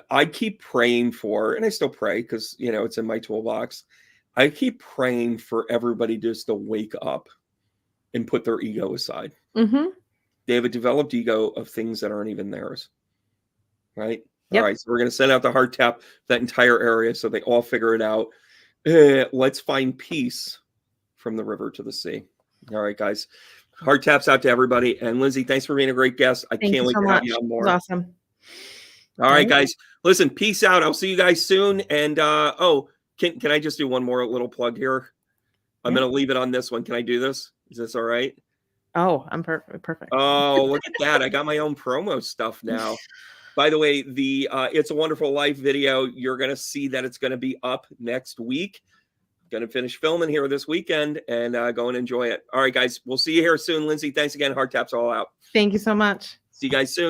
I keep praying for, and I still pray because, you know, it's in my toolbox. I keep praying for everybody just to wake up and put their ego aside. Mm-hmm. They have a developed ego of things that aren't even theirs. Right? Yep. All right. So we're going to send out the heart tap that entire area so they all figure it out. Let's find peace from the river to the sea. All right, guys. Heart taps out to everybody. And Lindsay, thanks for being a great guest. I can't wait to have you on more. It was awesome. All right, guys. Listen, peace out. I'll see you guys soon. And can I just do one more little plug here? I'm going to leave it on this one. Can I do this? Is this all right? Oh, I'm perfect. Oh, look at that. I got my own promo stuff now. By the way, the It's a Wonderful Life video, you're going to see that it's going to be up next week. Going to finish filming here this weekend and go and enjoy it. All right, guys. We'll see you here soon. Lindsay, thanks again. Heart taps all out. Thank you so much. See you guys soon.